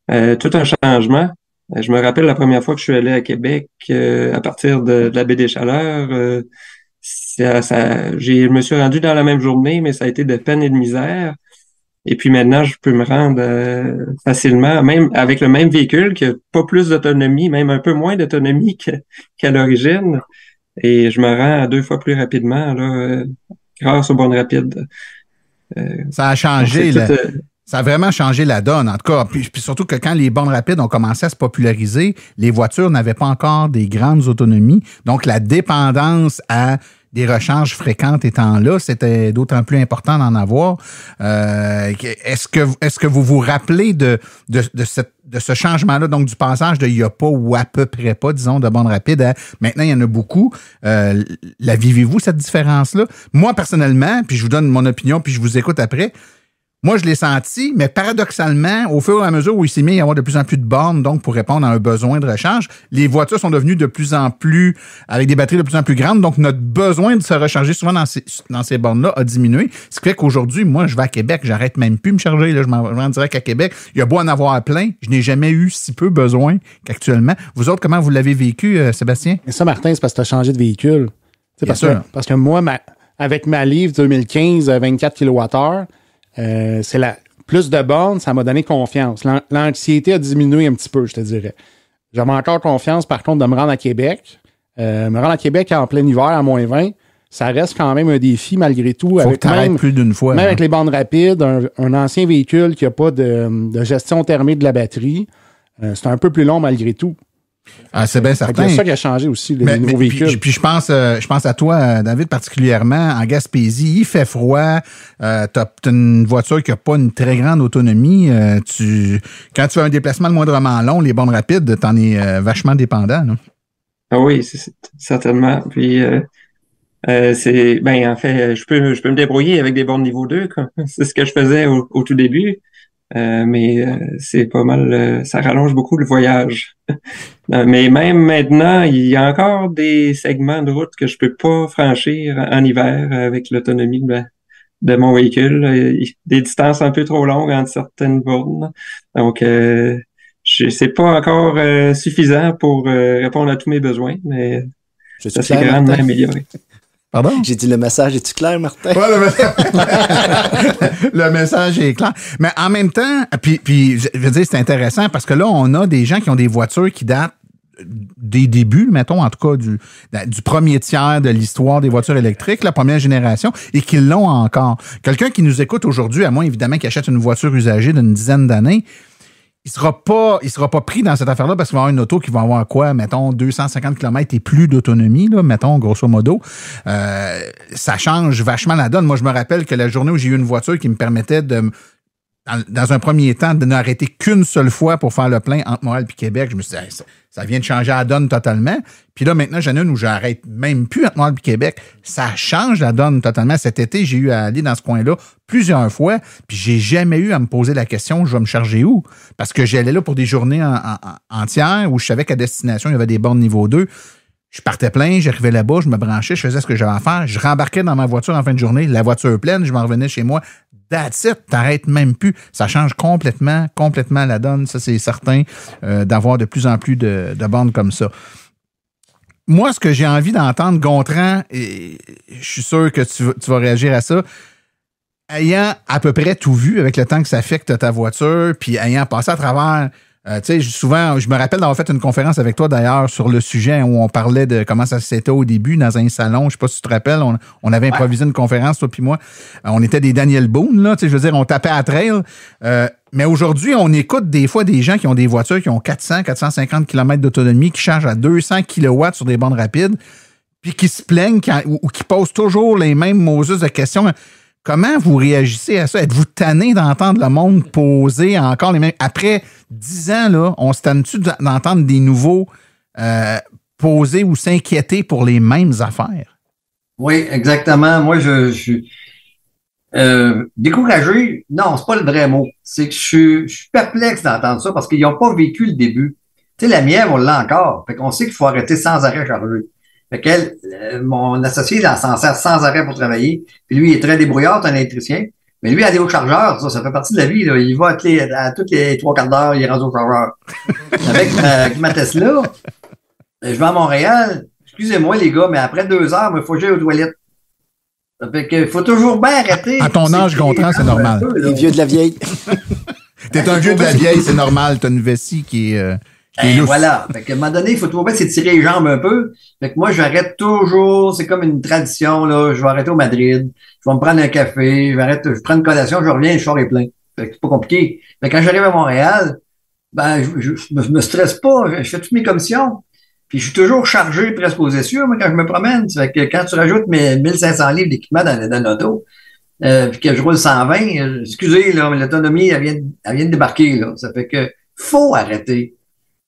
tout un changement. Je me rappelle la première fois que je suis allé à Québec à partir de la baie des Chaleurs. Je me suis rendu dans la même journée, mais ça a été de peine et de misère. Et puis maintenant, je peux me rendre facilement, même avec le même véhicule, qui a pas plus d'autonomie, même un peu moins d'autonomie qu'à l'origine. Et je me rends 2 fois plus rapidement là, grâce aux bornes rapides. Ça a changé. Ça a vraiment changé la donne, en tout cas. Puis surtout que quand les bornes rapides ont commencé à se populariser, les voitures n'avaient pas encore des grandes autonomies. Donc, la dépendance à des recharges fréquentes étant là, c'était d'autant plus important d'en avoir. Est-ce que vous vous rappelez de ce changement-là, donc du passage de il n'y a pas ou à peu près pas, disons, de bornes rapides à maintenant il y en a beaucoup. La vivez-vous, cette différence-là? Moi, personnellement, puis je vous donne mon opinion, puis je vous écoute après, moi, je l'ai senti, mais paradoxalement, au fur et à mesure où il s'est mis à y avoir de plus en plus de bornes, donc pour répondre à un besoin de recharge, les voitures sont devenues de plus en plus, avec des batteries de plus en plus grandes, donc notre besoin de se recharger souvent dans ces bornes-là a diminué. Ce qui fait qu'aujourd'hui, moi, je vais à Québec, j'arrête même plus de me charger, là, je m'en vais en direct à Québec. Il y a beau en avoir plein, je n'ai jamais eu si peu besoin qu'actuellement. Vous autres, comment vous l'avez vécu, Sébastien? Mais ça, Martin, c'est parce que tu as changé de véhicule. Parce que moi, avec ma Livre 2015 24 kWh, c'est plus de bornes, ça m'a donné confiance. L'anxiété a diminué un petit peu, je te dirais. J'avais encore confiance, par contre, de me rendre à Québec. Me rendre à Québec en plein hiver, à -20, ça reste quand même un défi, malgré tout. Faut que t'arrêtes plus d'une fois. Même avec les bornes rapides, un ancien véhicule qui n'a pas de gestion thermique de la batterie, c'est un peu plus long, malgré tout. Ah, c'est bien certain. C'est ça qui a changé aussi, les nouveaux véhicules. Puis je pense à toi, David, particulièrement. En Gaspésie, il fait froid. T'as une voiture qui n'a pas une très grande autonomie. Quand tu fais un déplacement le moindrement long, les bornes rapides, t'en es vachement dépendant. Là. Ah oui, certainement. Puis en fait, je peux me débrouiller avec des bornes niveau 2, quoi. C'est ce que je faisais au tout début. Mais c'est pas mal, ça rallonge beaucoup le voyage. Mais même maintenant, il y a encore des segments de route que je peux pas franchir en hiver avec l'autonomie de mon véhicule. Des distances un peu trop longues entre certaines bornes. Donc, c'est pas encore suffisant pour répondre à tous mes besoins, mais ça s'est grandement amélioré. Pardon? J'ai dit le message, est-tu clair, Martin? Ouais, le message est clair. Mais en même temps, puis je veux dire, c'est intéressant parce que là, on a des gens qui ont des voitures qui datent des débuts, mettons, en tout cas, du premier tiers de l'histoire des voitures électriques, la première génération, et qui l'ont encore. Quelqu'un qui nous écoute aujourd'hui, à moins évidemment qu'il achète une voiture usagée d'une dizaine d'années, il sera pas pris dans cette affaire-là parce qu'il va avoir une auto qui va avoir quoi, mettons, 250 km et plus d'autonomie, là, mettons, grosso modo. Ça change vachement la donne. Moi, je me rappelle que la journée où j'ai eu une voiture qui me permettait dans un premier temps, de n'arrêter qu'une seule fois pour faire le plein entre Montréal et Québec, je me suis dit, ça vient de changer la donne totalement. Puis là, maintenant, j'en ai une où j'arrête même plus entre Montréal et Québec. Ça change la donne totalement. Cet été, j'ai eu à aller dans ce coin-là plusieurs fois, puis j'ai jamais eu à me poser la question, je vais me charger où? Parce que j'allais là pour des journées entières où je savais qu'à destination, il y avait des bornes niveau 2. Je partais plein, j'arrivais là-bas, je me branchais, je faisais ce que j'avais à faire. Je rembarquais dans ma voiture en fin de journée, la voiture pleine, je m'en revenais chez moi. That's it, t'arrêtes même plus. Ça change complètement la donne. Ça, c'est certain, d'avoir de plus en plus de bornes comme ça. Moi, ce que j'ai envie d'entendre, Gontran, et je suis sûr que tu vas réagir à ça, ayant à peu près tout vu avec le temps que ça fait que tu as ta voiture, puis ayant passé à travers... tu sais, souvent, je me rappelle d'avoir fait une conférence avec toi, d'ailleurs, sur le sujet où on parlait de comment ça s'était au début dans un salon. Je sais pas si tu te rappelles, on avait improvisé une conférence, toi puis moi. On était des Daniel Boone, là, tu sais, je veux dire, on tapait à trail. Mais aujourd'hui, on écoute des fois des gens qui ont des voitures qui ont 400-450 km d'autonomie, qui chargent à 200 kW sur des bornes rapides, puis qui se plaignent ou qui posent toujours les mêmes Moses de questions. Comment vous réagissez à ça? Êtes-vous tanné d'entendre le monde poser encore les mêmes... Après 10 ans, là, on se tanne-tu d'entendre des nouveaux poser ou s'inquiéter pour les mêmes affaires? Oui, exactement. Moi, je suis découragé. Non, c'est pas le vrai mot. C'est que je suis perplexe d'entendre ça parce qu'ils n'ont pas vécu le début. Tu sais, la mienne, on l'a encore. Fait qu'on sait qu'il faut arrêter sans arrêt charger. Fait qu'elle, mon associé, il s'en sert sans arrêt pour travailler. Puis lui, il est très débrouillard, c'est un électricien. Mais lui, aller au chargeur, ça fait partie de la vie, là. Il va à toutes les 3 quarts d'heure, il est rendu au chargeur. Avec ma Tesla, je vais à Montréal. Excusez-moi, les gars, mais après 2 heures, il faut que j'aille aux toilettes. Ça fait qu'il faut toujours bien arrêter. À ton âge, Gontran, c'est normal. Les vieux de la vieille. T'es un vieux de la vieille, c'est normal. T'as une vessie qui est... Voilà. Fait qu'à un moment donné, il faut toujours bien s'étirer les jambes un peu. Fait que moi, j'arrête toujours. C'est comme une tradition, là. Je vais arrêter au Madrid. Je vais me prendre un café. Je prends une collation, je reviens, le char est plein. Fait que c'est pas compliqué. Mais quand j'arrive à Montréal, je me stresse pas. Je fais toutes mes commissions. Puis je suis toujours chargé presque aux essieux, moi, quand je me promène. Fait que quand tu rajoutes mes 1500 livres d'équipement dans l'auto, puis que je roule 120, excusez, là, mais l'autonomie, elle vient de débarquer, là. Ça fait que faut arrêter.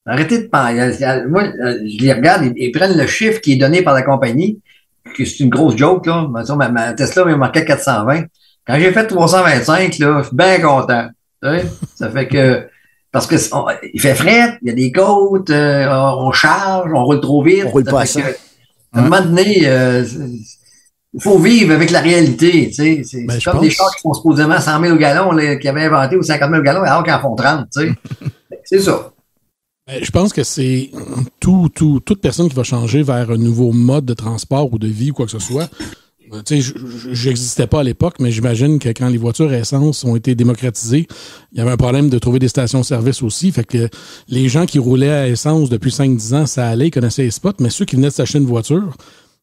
Arrêtez de penser. Moi, je les regarde, ils prennent le chiffre qui est donné par la compagnie, que c'est une grosse joke, là. Ma Tesla m'a marqué 420. Quand j'ai fait 325, là, je suis bien content. Ça fait que, parce que il fait fret, il y a des côtes, on charge, on roule trop vite. On roule pas à ça. À un moment donné, il faut vivre avec la réalité, tu sais. C'est comme des chars qui font supposément 100 000 au gallon, là, qui avaient inventé, ou 50 000 au gallon, alors qu'ils en font 30, tu sais. C'est ça. Je pense que c'est toute personne qui va changer vers un nouveau mode de transport ou de vie ou quoi que ce soit. Tu sais, j'existais pas à l'époque, mais j'imagine que quand les voitures à essence ont été démocratisées, il y avait un problème de trouver des stations-service aussi. Fait que les gens qui roulaient à essence depuis 5-10 ans, ça allait, ils connaissaient les spots, mais ceux qui venaient de s'acheter une voiture,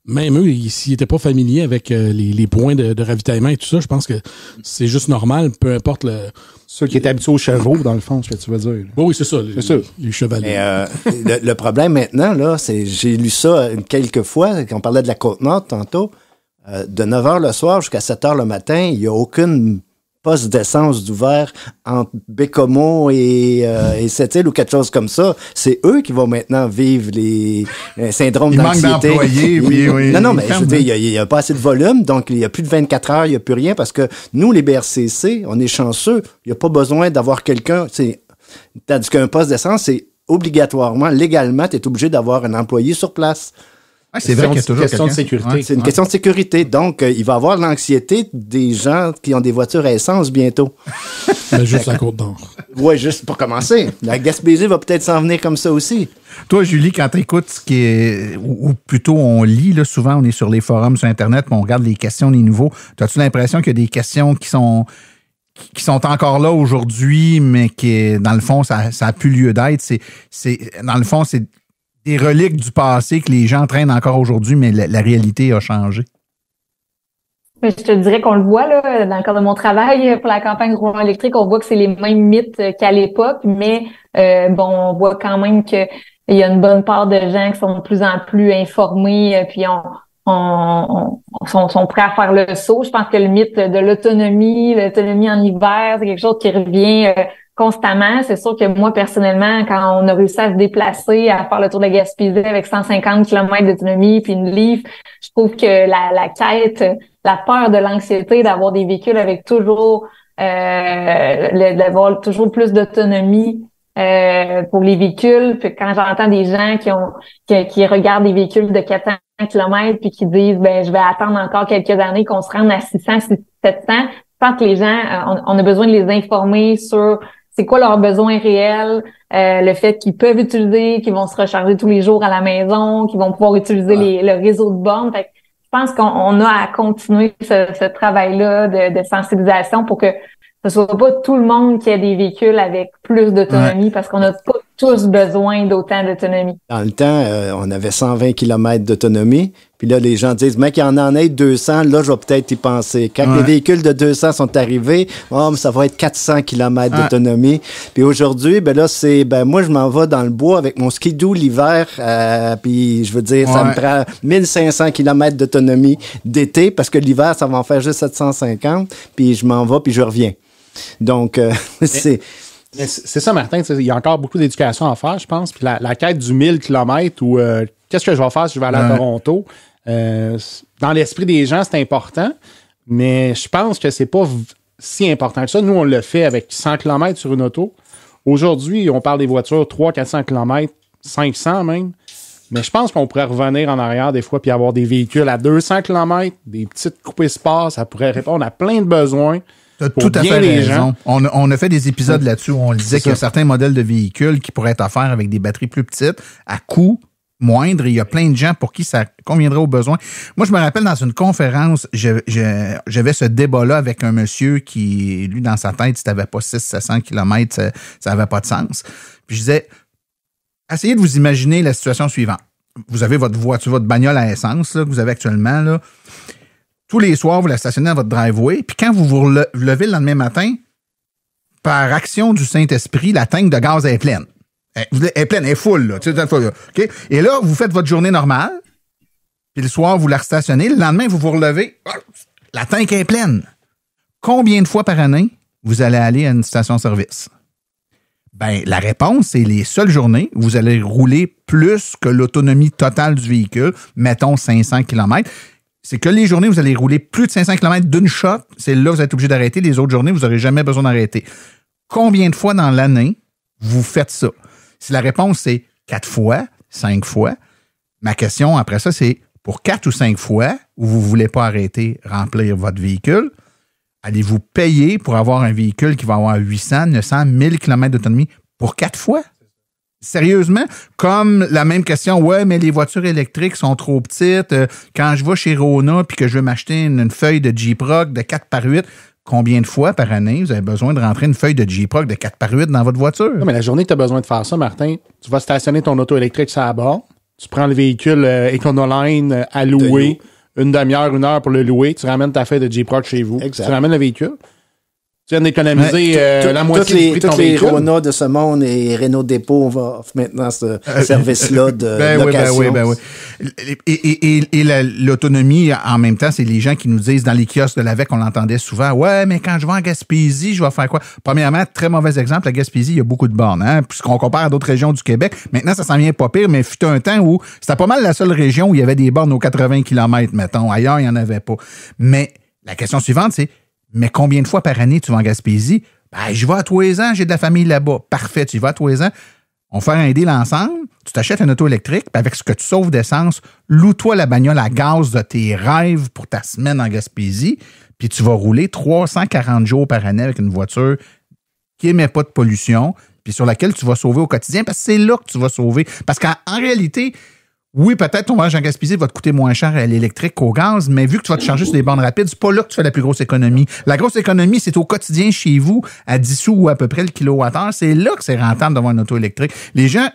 même eux, s'ils n'étaient pas familiers avec les points de ravitaillement et tout ça, je pense que c'est juste normal, peu importe le... Ceux qui étaient habitués aux chevaux, dans le fond, c'est ce que tu veux dire. Oui, c'est ça. Les chevaliers. Mais, le problème maintenant, là, c'est j'ai lu ça quelques fois, quand on parlait de la Côte-Nord tantôt, de 9h le soir jusqu'à 7h le matin, il n'y a aucune poste d'essence d'ouvert entre Bécomo et Sept-Îles ou quelque chose comme ça, c'est eux qui vont maintenant vivre les syndromes d'anxiété. Il manque d'employés, oui. Non, mais je veux dire, il y a pas assez de volume, donc il y a plus de 24 heures, il y a plus rien, parce que nous, les BRCC, on est chanceux, il n'y a pas besoin d'avoir quelqu'un, tandis qu'un poste d'essence, c'est obligatoirement, légalement, tu es obligé d'avoir un employé sur place. Ouais, c'est vrai qu'il y a toujours question de sécurité. Ouais, c'est une question de sécurité. Donc, il va y avoir l'anxiété des gens qui ont des voitures à essence bientôt. Mais juste la Côte-d'Or. Oui, juste pour commencer. La Gaspésie va peut-être s'en venir comme ça aussi. Toi, Julie, quand tu écoutes ce qui est, ou plutôt on lit, là, souvent on est sur les forums sur Internet, mais on regarde les questions des nouveaux. As-tu l'impression qu'il y a des questions qui sont encore là aujourd'hui, mais qui, dans le fond, ça a plus lieu d'être? Dans le fond, c'est des reliques du passé que les gens traînent encore aujourd'hui, mais la réalité a changé. Je te dirais qu'on le voit là dans le cadre de mon travail pour la campagne roulant électrique, on voit que c'est les mêmes mythes qu'à l'époque, mais on voit quand même que il y a une bonne part de gens qui sont de plus en plus informés, puis sont prêts à faire le saut. Je pense que le mythe de l'autonomie en hiver, c'est quelque chose qui revient constamment. C'est sûr que moi, personnellement, quand on a réussi à se déplacer, à faire le tour de la Gaspésie avec 150 km d'autonomie puis une Leaf, je trouve que la quête, la peur de l'anxiété d'avoir des véhicules avec toujours d'avoir toujours plus d'autonomie pour les véhicules. Puis quand j'entends des gens qui regardent des véhicules de 400 km puis qui disent je vais attendre encore quelques années qu'on se rende à 600, 700, je pense que les gens, on a besoin de les informer sur c'est quoi leurs besoins réels, le fait qu'ils peuvent utiliser, qu'ils vont se recharger tous les jours à la maison, qu'ils vont pouvoir utiliser le réseau de bornes. Fait que je pense qu'on a à continuer ce travail-là de sensibilisation pour que ce soit pas tout le monde qui a des véhicules avec plus d'autonomie parce qu'on n'a pas tous besoin d'autant d'autonomie. Dans le temps, on avait 120 km d'autonomie. Puis là, les gens disent, mec, il y en ait 200, là, je vais peut-être y penser. Quand les véhicules de 200 sont arrivés, mais ça va être 400 km d'autonomie. Puis aujourd'hui, là, c'est, moi, je m'en vais dans le bois avec mon skidoo l'hiver. Puis je veux dire, ça me prend 1500 km d'autonomie d'été parce que l'hiver, ça va en faire juste 750. Puis je m'en vais, puis je reviens. Donc, c'est ça, Martin. Il y a encore beaucoup d'éducation à faire, je pense. Puis la quête du 1000 km ou qu'est-ce que je vais faire si je vais aller à Toronto? Dans l'esprit des gens, c'est important, mais je pense que c'est pas si important que ça. Nous, on le fait avec 100 km sur une auto. Aujourd'hui, on parle des voitures 300-400 km, 500 même. Mais je pense qu'on pourrait revenir en arrière des fois puis avoir des véhicules à 200 km, des petites coupes espace. Ça pourrait répondre à plein de besoins. T'as tout à fait raison. On a fait des épisodes là-dessus où on disait qu'il y a certains modèles de véhicules qui pourraient être offerts avec des batteries plus petites, à coût moindre. Et il y a plein de gens pour qui ça conviendrait aux besoins. Moi, je me rappelle dans une conférence, j'avais ce débat-là avec un monsieur qui, lui, dans sa tête, si t'avais pas 600-700 km, ça n'avait pas de sens. Puis je disais, essayez de vous imaginer la situation suivante. Vous avez votre voiture, votre bagnole à essence là, que vous avez actuellement, là. Tous les soirs, vous la stationnez dans votre driveway, puis quand vous vous levez le lendemain matin, par action du Saint-Esprit, la tank de gaz est pleine. Elle est pleine, elle est full, là. Okay? Et là, vous faites votre journée normale, puis le soir, vous la restationnez. Le lendemain, vous vous relevez, la tank est pleine. Combien de fois par année vous allez aller à une station-service? La réponse, c'est les seules journées où vous allez rouler plus que l'autonomie totale du véhicule, mettons 500 km. C'est que les journées, vous allez rouler plus de 500 km d'une shot. C'est là que vous êtes obligé d'arrêter. Les autres journées, vous n'aurez jamais besoin d'arrêter. Combien de fois dans l'année vous faites ça? Si la réponse, c'est 4 fois, 5 fois, ma question après ça, c'est pour 4 ou 5 fois où vous ne voulez pas arrêter, remplir votre véhicule, allez-vous payer pour avoir un véhicule qui va avoir 800, 900, 1000 km d'autonomie pour 4 fois? Sérieusement, comme la même question, mais les voitures électriques sont trop petites. Quand je vais chez Rona puis que je veux m'acheter une feuille de Jeep-Rock de 4x8, combien de fois par année vous avez besoin de rentrer une feuille de Jeep-Rock de 4x8 dans votre voiture? Non, mais la journée que tu as besoin de faire ça, Martin, tu vas stationner ton auto électrique sur la borne, tu prends le véhicule Econoline à louer, une demi-heure, 1 heure pour le louer, tu ramènes ta feuille de Jeep-Rock chez vous, tu ramènes le véhicule. Tu viens d'économiser la moitié du prix de ton véhicule. Toutes les Rona de ce monde et Renault Dépôt, on va offrir maintenant ce service-là de location. Oui. l'autonomie, en même temps, c'est les gens qui nous disent dans les kiosques de l'AVEC, on l'entendait souvent, ouais, mais quand je vais en Gaspésie, je vais faire quoi? Premièrement, très mauvais exemple, la Gaspésie, il y a beaucoup de bornes, hein, puisqu'on compare à d'autres régions du Québec. Maintenant, ça s'en vient pas pire, mais fut un temps où c'était pas mal la seule région où il y avait des bornes aux 80 km, mettons. Ailleurs, il n'y en avait pas. Mais la question suivante, c'est, mais combien de fois par année tu vas en Gaspésie? Ben, je vais à tous les ans, j'ai de la famille là-bas. Parfait, tu y vas à tous les ans. On va faire un deal ensemble. Tu t'achètes une auto électrique, puis avec ce que tu sauves d'essence, loue-toi la bagnole à gaz de tes rêves pour ta semaine en Gaspésie, puis tu vas rouler 340 jours par année avec une voiture qui émet pas de pollution, puis sur laquelle tu vas sauver au quotidien, parce que c'est là que tu vas sauver. Parce qu'en réalité, oui, peut-être ton voyage en Gaspésie va te coûter moins cher à l'électrique qu'au gaz, mais vu que tu vas te charger sur des bornes rapides, c'est pas là que tu fais la plus grosse économie. La grosse économie, c'est au quotidien chez vous, à 10 sous ou à peu près le kilowattheure. C'est là que c'est rentable d'avoir une auto électrique. Les gens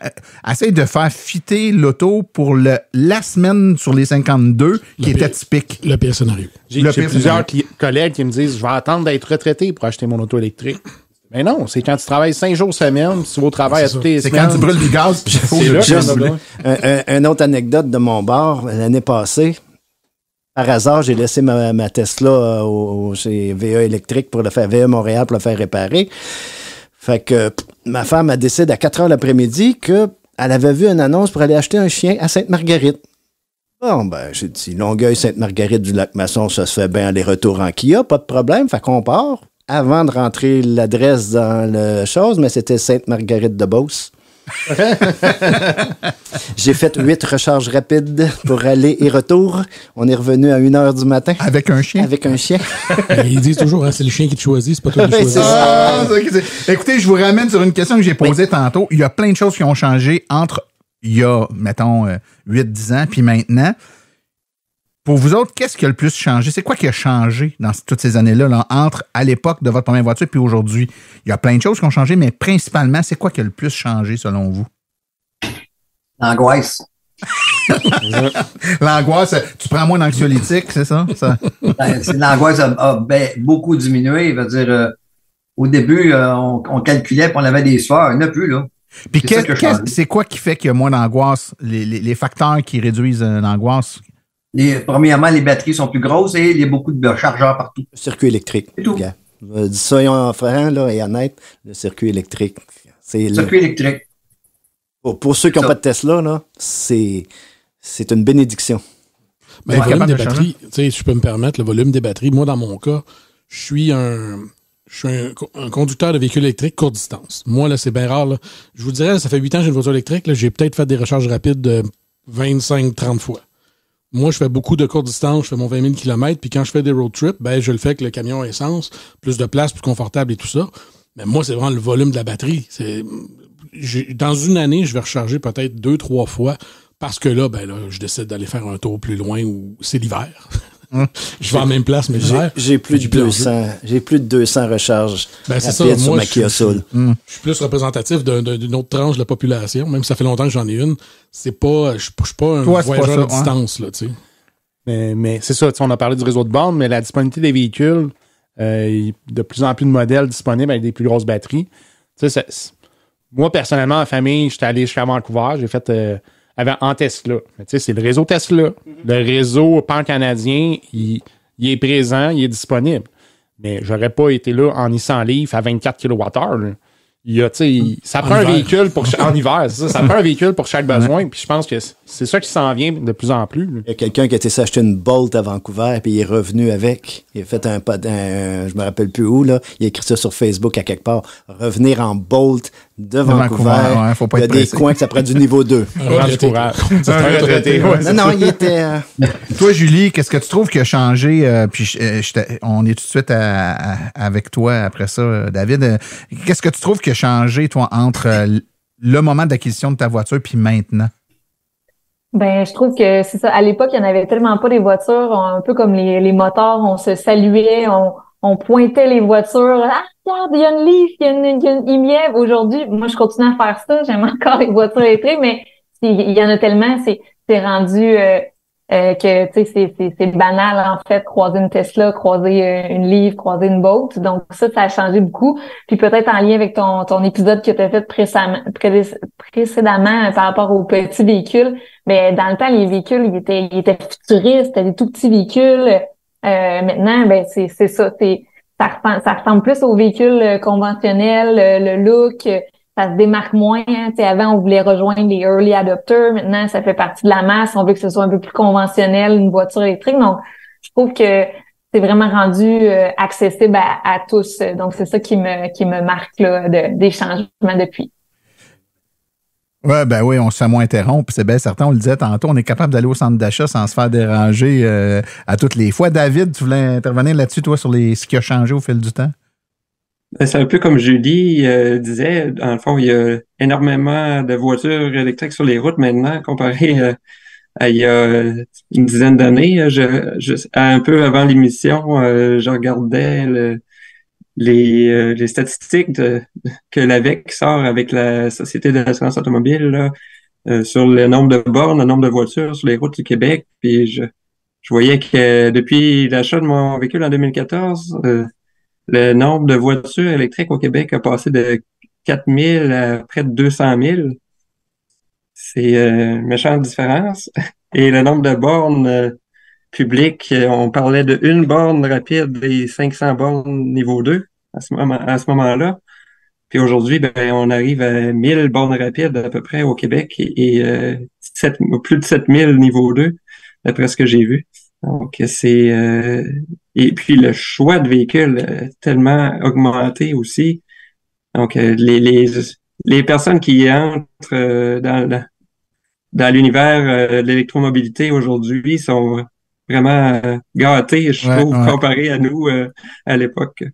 essayent de faire fitter l'auto pour la semaine sur les 52 qui était typique. Le pire scénario. J'ai plusieurs collègues qui me disent, je vais attendre d'être retraité pour acheter mon auto électrique. Mais non, c'est quand tu travailles 5 jours semaine, tu vas au travail à toutes les semaines. C'est quand tu brûles du gaz. Une autre anecdote de mon bar, l'année passée, par hasard, j'ai laissé ma Tesla chez VA Électrique pour le faire, VA Montréal pour le faire réparer. Fait que ma femme a décidé à 4 heures l'après-midi qu'elle avait vu une annonce pour aller acheter un chien à Sainte-Marguerite. Bon, ben, j'ai dit, Longueuil, Sainte-Marguerite du Lac-Masson, ça se fait bien aller-retour en Kia, pas de problème, fait qu'on part. Avant de rentrer l'adresse dans la chose, mais c'était Sainte-Marguerite-de-Beauce. J'ai fait 8 recharges rapides pour aller et retour. On est revenu à 1h du matin. Avec un chien? Avec un chien. Ils disent toujours, hein, c'est le chien qui te choisit, c'est pas toi qui te choisis. Écoutez, je vous ramène sur une question que j'ai posée tantôt. Il y a plein de choses qui ont changé entre il y a, mettons, 8-10 ans, puis maintenant. Pour vous autres, qu'est-ce qui a le plus changé? C'est quoi qui a changé dans toutes ces années-là, entre à l'époque de votre première voiture puis aujourd'hui? Il y a plein de choses qui ont changé, mais principalement, c'est quoi qui a le plus changé selon vous? L'angoisse. L'angoisse, tu prends moins d'anxiolytiques, c'est ça? L'angoisse a beaucoup diminué. Je veux dire, au début, on calculait puis on avait des sueurs. Il n'y en a plus, là. Puis c'est quoi qui fait qu'il y a moins d'angoisse? Les facteurs qui réduisent l'angoisse? Premièrement, les batteries sont plus grosses et il y a beaucoup de chargeurs partout. Le circuit électrique. C'est tout. Soyons francs là, et honnêtes, le circuit électrique. Électrique. Pour ceux qui n'ont pas de Tesla, là, c'est une bénédiction. Mais le volume des batteries, tu sais, si je peux me permettre, le volume des batteries, moi, dans mon cas, je suis un conducteur de véhicule électrique courte distance. Moi, là, c'est bien rare. Là. Je vous dirais, ça fait 8 ans que j'ai une voiture électrique. Là, j'ai peut-être fait des recharges rapides de 25-30 fois. Moi, je fais beaucoup de courte distance, je fais mon 20 000 km, puis quand je fais des road trips, ben, je le fais avec le camion à essence, plus de place, plus confortable et tout ça. Mais moi, c'est vraiment le volume de la batterie. Dans une année, je vais recharger peut-être 2-3 fois, parce que là, je décide d'aller faire un tour plus loin où c'est l'hiver. Je vais en même place, mais l'hiver. J'ai plus de 200 recharges rapides sur ma Kia Soul. Je suis plus représentatif d'une autre tranche de la population, même si ça fait longtemps que j'en ai une. Je suis pas un voyageur de distance, là, tu sais. Mais c'est ça, on a parlé du réseau de bornes, mais la disponibilité des véhicules, de plus en plus de modèles disponibles avec des plus grosses batteries. Moi, personnellement, en famille, j'étais allé jusqu'à Vancouver, j'ai fait en Tesla. Mais tu sais, c'est le réseau Tesla. Le réseau pan-canadien, il est présent, il est disponible. Mais j'aurais pas été là en Nissan Leaf à 24 kWh. Ça prend un véhicule en hiver, c'est ça. Ça prend un véhicule pour chaque besoin. Puis je pense que c'est ça qui s'en vient de plus en plus. Il y a quelqu'un qui a été s'acheter une Bolt à Vancouver puis il est revenu avec. Il a fait je me rappelle plus où, là. Il a écrit ça sur Facebook à quelque part. Revenir en Bolt de Vancouver. Ouais, faut pas il y a des coins que ça prend du niveau 2. Non, il était... Toi, Julie, qu'est-ce que tu trouves qui a changé? Puis on est tout de suite avec toi après ça, David. Qu'est-ce que tu trouves qui a changé, toi, entre le moment d'acquisition de ta voiture puis maintenant? Ben, je trouve que c'est ça. À l'époque, il n'y en avait tellement pas des voitures, un peu comme les motards, on se saluait, on pointait les voitures. Ah, regarde, il y a une Leaf, il y a une IMIEV. Aujourd'hui, moi, je continue à faire ça. J'aime encore les voitures électriques, mais il y en a tellement, c'est rendu que tu sais c'est banal en fait, croiser une Tesla, croiser une Leaf, croiser une Bolt. Donc ça a changé beaucoup. Puis peut-être en lien avec ton épisode que tu as fait précédemment par rapport aux petits véhicules, ben dans le temps les véhicules ils étaient futuristes, c'était des tout petits véhicules. Maintenant ben c'est ça, ça ressemble plus aux véhicules conventionnels, le look, ça se démarque moins. Hein. Avant, on voulait rejoindre les early adopters. Maintenant, ça fait partie de la masse. On veut que ce soit un peu plus conventionnel, une voiture électrique. Donc, je trouve que c'est vraiment rendu accessible à tous. Donc, c'est ça qui me marque là, des changements depuis. Ouais, ben oui, on se fait moins interrompre. C'est bien certain, on le disait tantôt, on est capable d'aller au centre d'achat sans se faire déranger à toutes les fois. David, tu voulais intervenir là-dessus, toi, sur ce qui a changé au fil du temps? C'est un peu comme Julie disait, dans le fond, il y a énormément de voitures électriques sur les routes maintenant, comparé à il y a une dizaine d'années. Un peu avant l'émission, je regardais les statistiques que l'AVEC sort avec la Société d'assurance automobile là, sur le nombre de bornes, le nombre de voitures sur les routes du Québec. Puis je voyais que depuis l'achat de mon véhicule en 2014, le nombre de voitures électriques au Québec a passé de 4 000 à près de 200 000. C'est une méchante différence. Et le nombre de bornes publiques, on parlait de une borne rapide et 500 bornes niveau 2 à ce moment-là. Puis aujourd'hui, ben, on arrive à 1000 bornes rapides à peu près au Québec et plus de 7000 niveau 2, d'après ce que j'ai vu. Donc, et puis le choix de véhicules tellement augmenté aussi. Donc, les personnes qui entrent dans l'univers de l'électromobilité aujourd'hui sont vraiment gâtées, je trouve, comparé à nous à l'époque.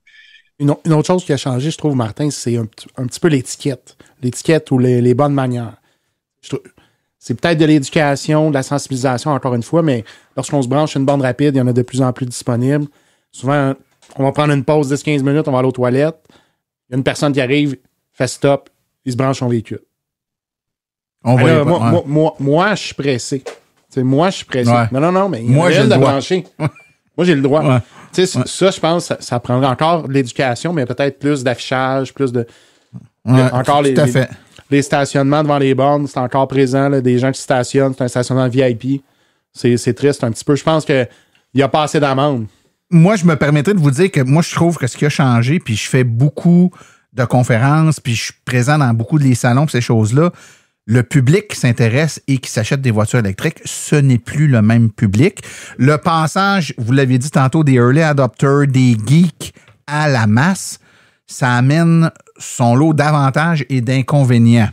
Une autre chose qui a changé, je trouve, Martin, c'est un petit peu l'étiquette. L'étiquette ou les bonnes manières. C'est peut-être de l'éducation, de la sensibilisation, encore une fois, mais lorsqu'on se branche une borne rapide, il y en a de plus en plus disponibles. Souvent, on va prendre une pause de 10-15 minutes, on va aller aux toilettes. Il y a une personne qui arrive, fait stop, il se branche son véhicule. Moi, je suis pressé. Moi, je suis pressé. Ouais. Non, mais il y a rien de brancher. Moi, j'ai le droit. Ouais. Ça, je pense, ça prendrait encore de l'éducation, mais peut-être plus d'affichage, plus de... encore tout à fait. Les stationnements devant les bornes, c'est encore présent. Là, des gens qui stationnent, c'est un stationnement VIP. C'est triste un petit peu. Je pense qu'il n'y a pas assez d'amende. Moi, je me permettrais de vous dire que moi, je trouve que ce qui a changé, puis je fais beaucoup de conférences, puis je suis présent dans beaucoup de les salons, ces choses-là, le public qui s'intéresse et qui s'achète des voitures électriques, ce n'est plus le même public. Le passage, vous l'avez dit tantôt, des early adopters, des geeks à la masse, ça amène son lot d'avantages et d'inconvénients.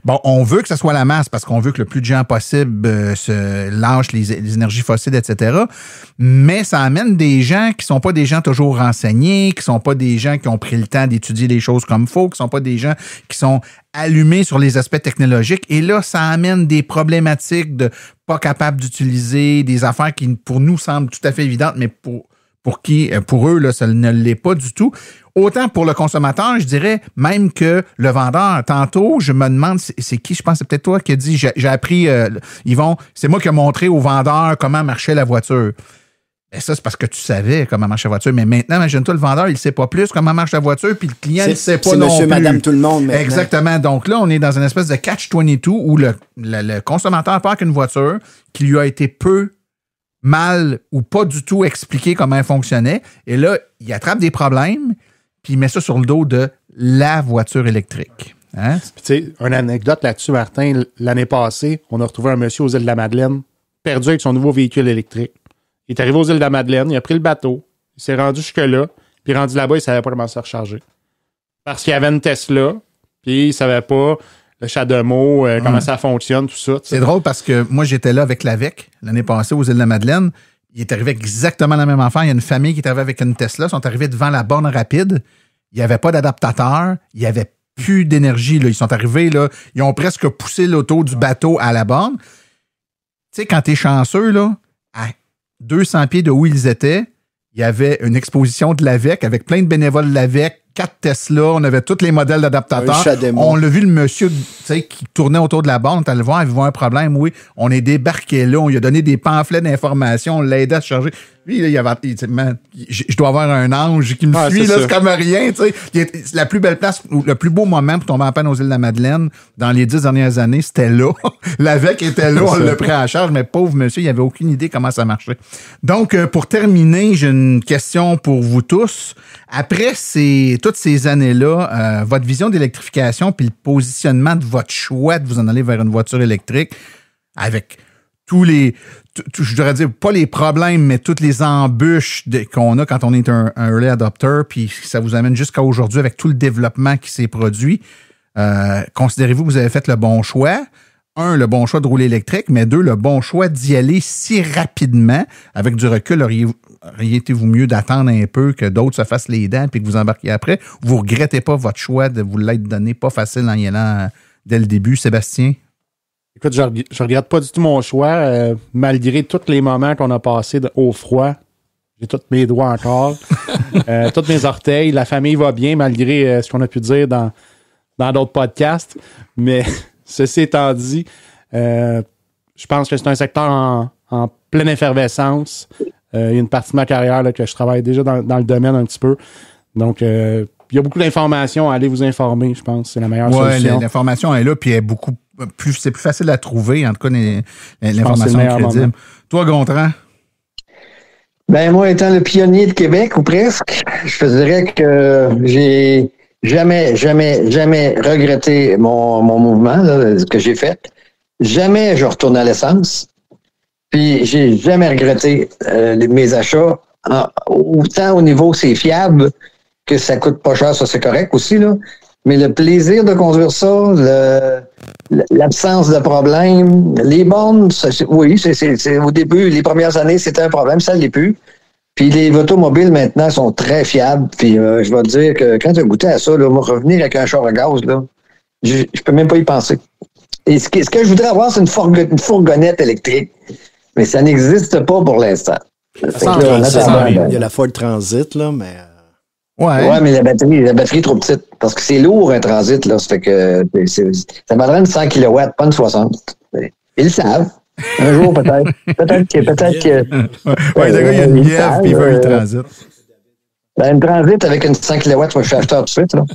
Bon, on veut que ce soit la masse parce qu'on veut que le plus de gens possible se lâchent les énergies fossiles, etc. Mais ça amène des gens qui sont pas des gens toujours renseignés, qui sont pas des gens qui ont pris le temps d'étudier les choses comme il faut, qui sont pas des gens qui sont allumés sur les aspects technologiques. Et là, ça amène des problématiques de pas capables d'utiliser, des affaires qui, pour nous, semblent tout à fait évidentes, mais pour eux, là, ça ne l'est pas du tout. Autant pour le consommateur, je dirais même que le vendeur. Tantôt, je me demande, c'est qui? Je pense que c'est peut-être toi qui a dit, j'ai appris, Yvon, c'est moi qui ai montré au vendeur comment marchait la voiture. Ben ça, c'est parce que tu savais comment marche la voiture. Mais maintenant, imagine-toi, le vendeur, il ne sait pas plus comment marche la voiture, puis le client ne sait pas non plus. C'est monsieur, madame, tout le monde maintenant. Exactement. Donc là, on est dans une espèce de catch-22 où le consommateur part qu'une voiture qui lui a été peu mal ou pas du tout expliqué comment elle fonctionnait. Et là, il attrape des problèmes, puis il met ça sur le dos de la voiture électrique. Hein? Puis tu sais, une anecdote là-dessus, Martin, l'année passée, on a retrouvé un monsieur aux îles de la Madeleine, perdu avec son nouveau véhicule électrique. Il est arrivé aux îles de la Madeleine, il a pris le bateau, il s'est rendu jusque-là, puis rendu là-bas, il ne savait pas comment se recharger. Parce qu'il y avait une Tesla, puis il ne savait pas le CHAdeMO, comment ça fonctionne, tout ça. C'est drôle parce que moi, j'étais là avec l'AVEC l'année passée aux îles de la Madeleine. Il est arrivé exactement la même affaire. Il y a une famille qui est arrivée avec une Tesla. Ils sont arrivés devant la borne rapide. Il n'y avait pas d'adaptateur. Il n'y avait plus d'énergie. Là. Ils sont arrivés, là, ils ont presque poussé l'auto du bateau à la borne. Tu sais, quand tu es chanceux, là, à 200 pieds de où ils étaient, il y avait une exposition de l'AVEC avec plein de bénévoles de l'AVEC 4 Tesla, on avait tous les modèles d'adaptateurs. On l'a vu, le monsieur qui tournait autour de la borne, on est allé voir, il voit un problème, oui. On est débarqué là, on lui a donné des pamphlets d'informations, on l'a aidé à se charger. Lui, là, je dois avoir un ange qui me suit, là, c'est comme rien, tu sais. C'est la plus belle place, le plus beau moment pour tomber en panne aux îles de la Madeleine, dans les 10 dernières années, c'était là. L'AVEC était là, on l'a pris à charge, mais pauvre monsieur, il avait aucune idée comment ça marchait. Donc, pour terminer, j'ai une question pour vous tous. Après toutes ces années-là, votre vision d'électrification puis le positionnement de votre choix de vous en aller vers une voiture électrique, avec tous les, je devrais dire, pas les problèmes, mais toutes les embûches qu'on a quand on est un early adopter, puis ça vous amène jusqu'à aujourd'hui avec tout le développement qui s'est produit. Considérez-vous que vous avez fait le bon choix? 1, le bon choix de rouler électrique, mais 2, le bon choix d'y aller si rapidement. Avec du recul, auriez-vous mieux d'attendre un peu que d'autres se fassent les dents puis que vous embarquiez après? Vous regrettez pas votre choix de vous l'être donné pas facile en y allant dès le début, Sébastien? Écoute, je regrette pas du tout mon choix, malgré tous les moments qu'on a passés au froid. J'ai tous mes doigts encore, tous mes orteils. La famille va bien, malgré ce qu'on a pu dire dans d'autres podcasts. Mais ceci étant dit, je pense que c'est un secteur en pleine effervescence. Il y a une partie de ma carrière là, que je travaille déjà dans le domaine un petit peu. Donc, il y a beaucoup d'informations. Allez vous informer, je pense. C'est la meilleure solution. Oui, l'information est là, puis elle est beaucoup c'est plus facile à trouver, en tout cas, l'information est crédible. Moment. Toi, Gontran? Ben, moi, étant le pionnier de Québec, ou presque, je te dirais que j'ai jamais regretté mon mouvement, là, que j'ai fait. Jamais je retourne à l'essence. Puis, j'ai jamais regretté mes achats. Autant au niveau, c'est fiable, que ça coûte pas cher, ça, c'est correct aussi, là. Mais le plaisir de conduire ça, l'absence de problème, les bornes, oui, c'est au début, les premières années, c'était un problème, ça ne l'est plus. Puis les automobiles maintenant sont très fiables. Puis je vais te dire que quand tu as goûté à ça, là, moi, revenir avec un char à gaz, là, je peux même pas y penser. Et ce que je voudrais avoir, c'est une fourgonnette électrique. Mais ça n'existe pas pour l'instant. Il y a la Ford Transit, là, mais... Ouais, mais la batterie est trop petite. Parce que c'est lourd, un transit, là. Ça fait que ça vaudrait une 100 kW, pas une 60. Ils le savent. Un jour, peut-être. Peut-être que. Ouais, le gars, il y a une mièvre, puis il veut une transit. Ben, une transit avec une 100 kW, moi, je suis acheteur tout de suite, là.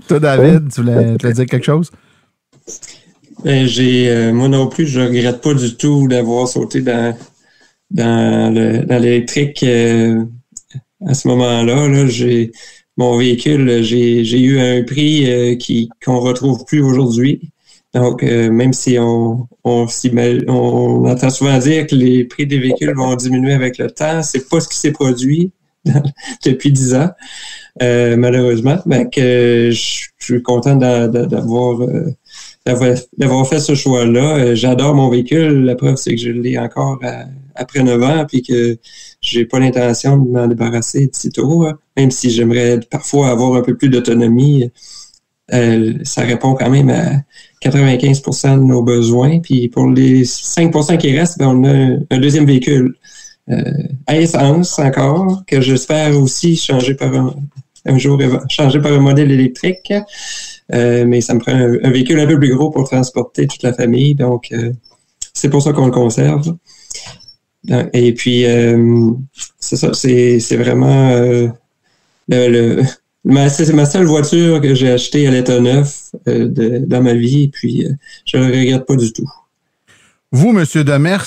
Toi, David, tu voulais dire quelque chose? Moi non plus, je regrette pas du tout d'avoir sauté dans l'électrique. À ce moment-là, là, mon véhicule, j'ai eu un prix qu'on retrouve plus aujourd'hui. Donc, même si on entend souvent dire que les prix des véhicules vont diminuer avec le temps, c'est pas ce qui s'est produit depuis 10 ans, malheureusement. Donc, je suis content d'avoir fait ce choix-là. J'adore mon véhicule. La preuve, c'est que je l'ai encore après 9 ans, puis que j'ai pas l'intention de m'en débarrasser d'ici tôt, même si j'aimerais parfois avoir un peu plus d'autonomie. Ça répond quand même à 95% de nos besoins. Puis pour les 5% qui restent, ben on a un deuxième véhicule à essence encore, que j'espère aussi changer par un modèle électrique. Mais ça me prend un véhicule un peu plus gros pour transporter toute la famille. Donc, c'est pour ça qu'on le conserve. Et puis, c'est ça, c'est vraiment c'est ma seule voiture que j'ai achetée à l'état neuf dans ma vie. Et puis, je ne le regrette pas du tout. Vous, M. Demers,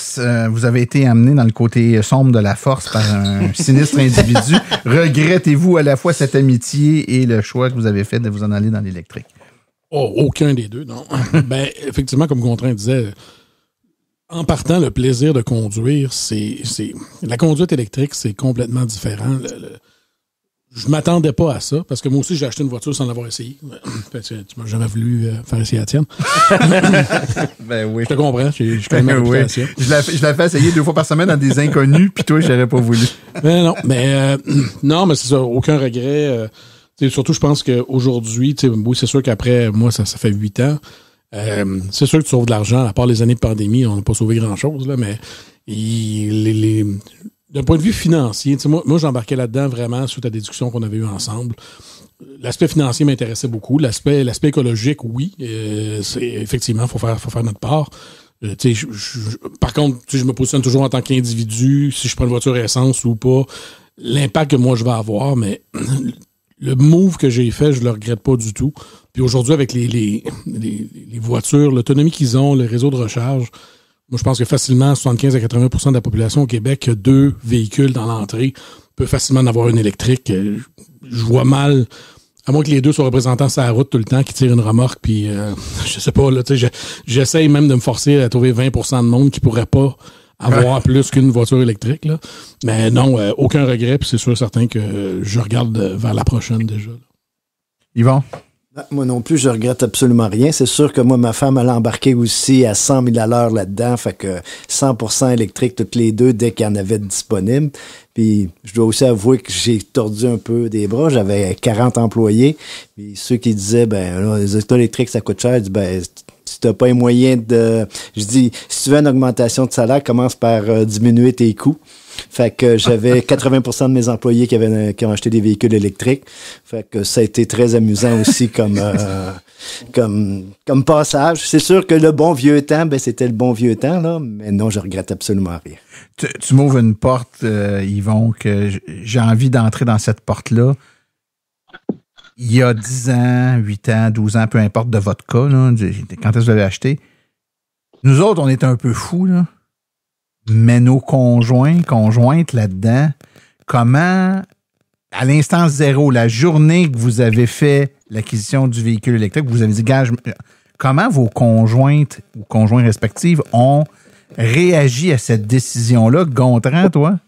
vous avez été amené dans le côté sombre de la force par un sinistre individu. Regrettez-vous à la fois cette amitié et le choix que vous avez fait de vous en aller dans l'électrique? Oh, aucun des deux, non. Ben, effectivement, comme Gontran disait, en partant, le plaisir de conduire, c'est la conduite électrique, c'est complètement différent. Je m'attendais pas à ça, parce que moi aussi, j'ai acheté une voiture sans l'avoir essayé. Tu m'as jamais voulu faire essayer la tienne. Ben oui. Je te comprends, j'ai quand même ma réputation. Oui. Je la fais essayer 2 fois par semaine dans des inconnus, puis toi, j'aurais pas voulu. Non, mais c'est ça, aucun regret. Surtout, je pense qu'aujourd'hui, oui, c'est sûr qu'après, moi, ça fait 8 ans. C'est sûr que tu sauves de l'argent, à part les années de pandémie, on n'a pas sauvé grand-chose, là, mais d'un point de vue financier, moi j'embarquais là-dedans vraiment suite à des discussions qu'on avait eues ensemble. L'aspect financier m'intéressait beaucoup. L'aspect écologique, oui. Effectivement, il faut faire notre part. Par contre, je me positionne toujours en tant qu'individu, si je prends une voiture essence ou pas, l'impact que moi je vais avoir, mais le move que j'ai fait, je le regrette pas du tout. Puis aujourd'hui, avec les voitures, l'autonomie qu'ils ont, le réseau de recharge, moi je pense que facilement 75 à 80% de la population au Québec a 2 véhicules dans l'entrée, peut facilement en avoir une électrique. Je vois mal, à moins que les 2 soient représentants sur la route tout le temps, qui tirent une remorque, puis je sais pas, là, j'essaye même de me forcer à trouver 20% de monde qui pourrait pas avoir plus qu'une voiture électrique, là. Mais non, aucun regret, puis c'est sûr certain que je regarde vers la prochaine déjà. Là. Yvon? Moi non plus, je regrette absolument rien. C'est sûr que moi, ma femme, elle a embarqué aussi à 100 000 à l'heure là-dedans. Fait que 100% électrique toutes les deux dès qu'il y en avait disponible. Puis, je dois aussi avouer que j'ai tordu un peu des bras. J'avais 40 employés. Puis, ceux qui disaient, là, les autos électriques, ça coûte cher. Je dis, si t'as pas les moyens de... Je dis, si tu veux une augmentation de salaire, commence par diminuer tes coûts. Fait que j'avais 80% de mes employés qui ont acheté des véhicules électriques. Fait que ça a été très amusant aussi comme passage. C'est sûr que le bon vieux temps, c'était le bon vieux temps, là, mais non, je regrette absolument rien. Tu m'ouvres une porte, Yvon, que j'ai envie d'entrer dans cette porte-là. Il y a 10 ans, 8 ans, 12 ans, peu importe de votre cas, là, quand est-ce que vous l'avez acheté, nous autres, on était un peu fous, là. Mais nos conjointes là-dedans, comment, à l'instant zéro, la journée que vous avez fait l'acquisition du véhicule électrique, vous avez dit, comment vos conjointes ou conjoints respectifs ont réagi à cette décision-là? Gontran, toi?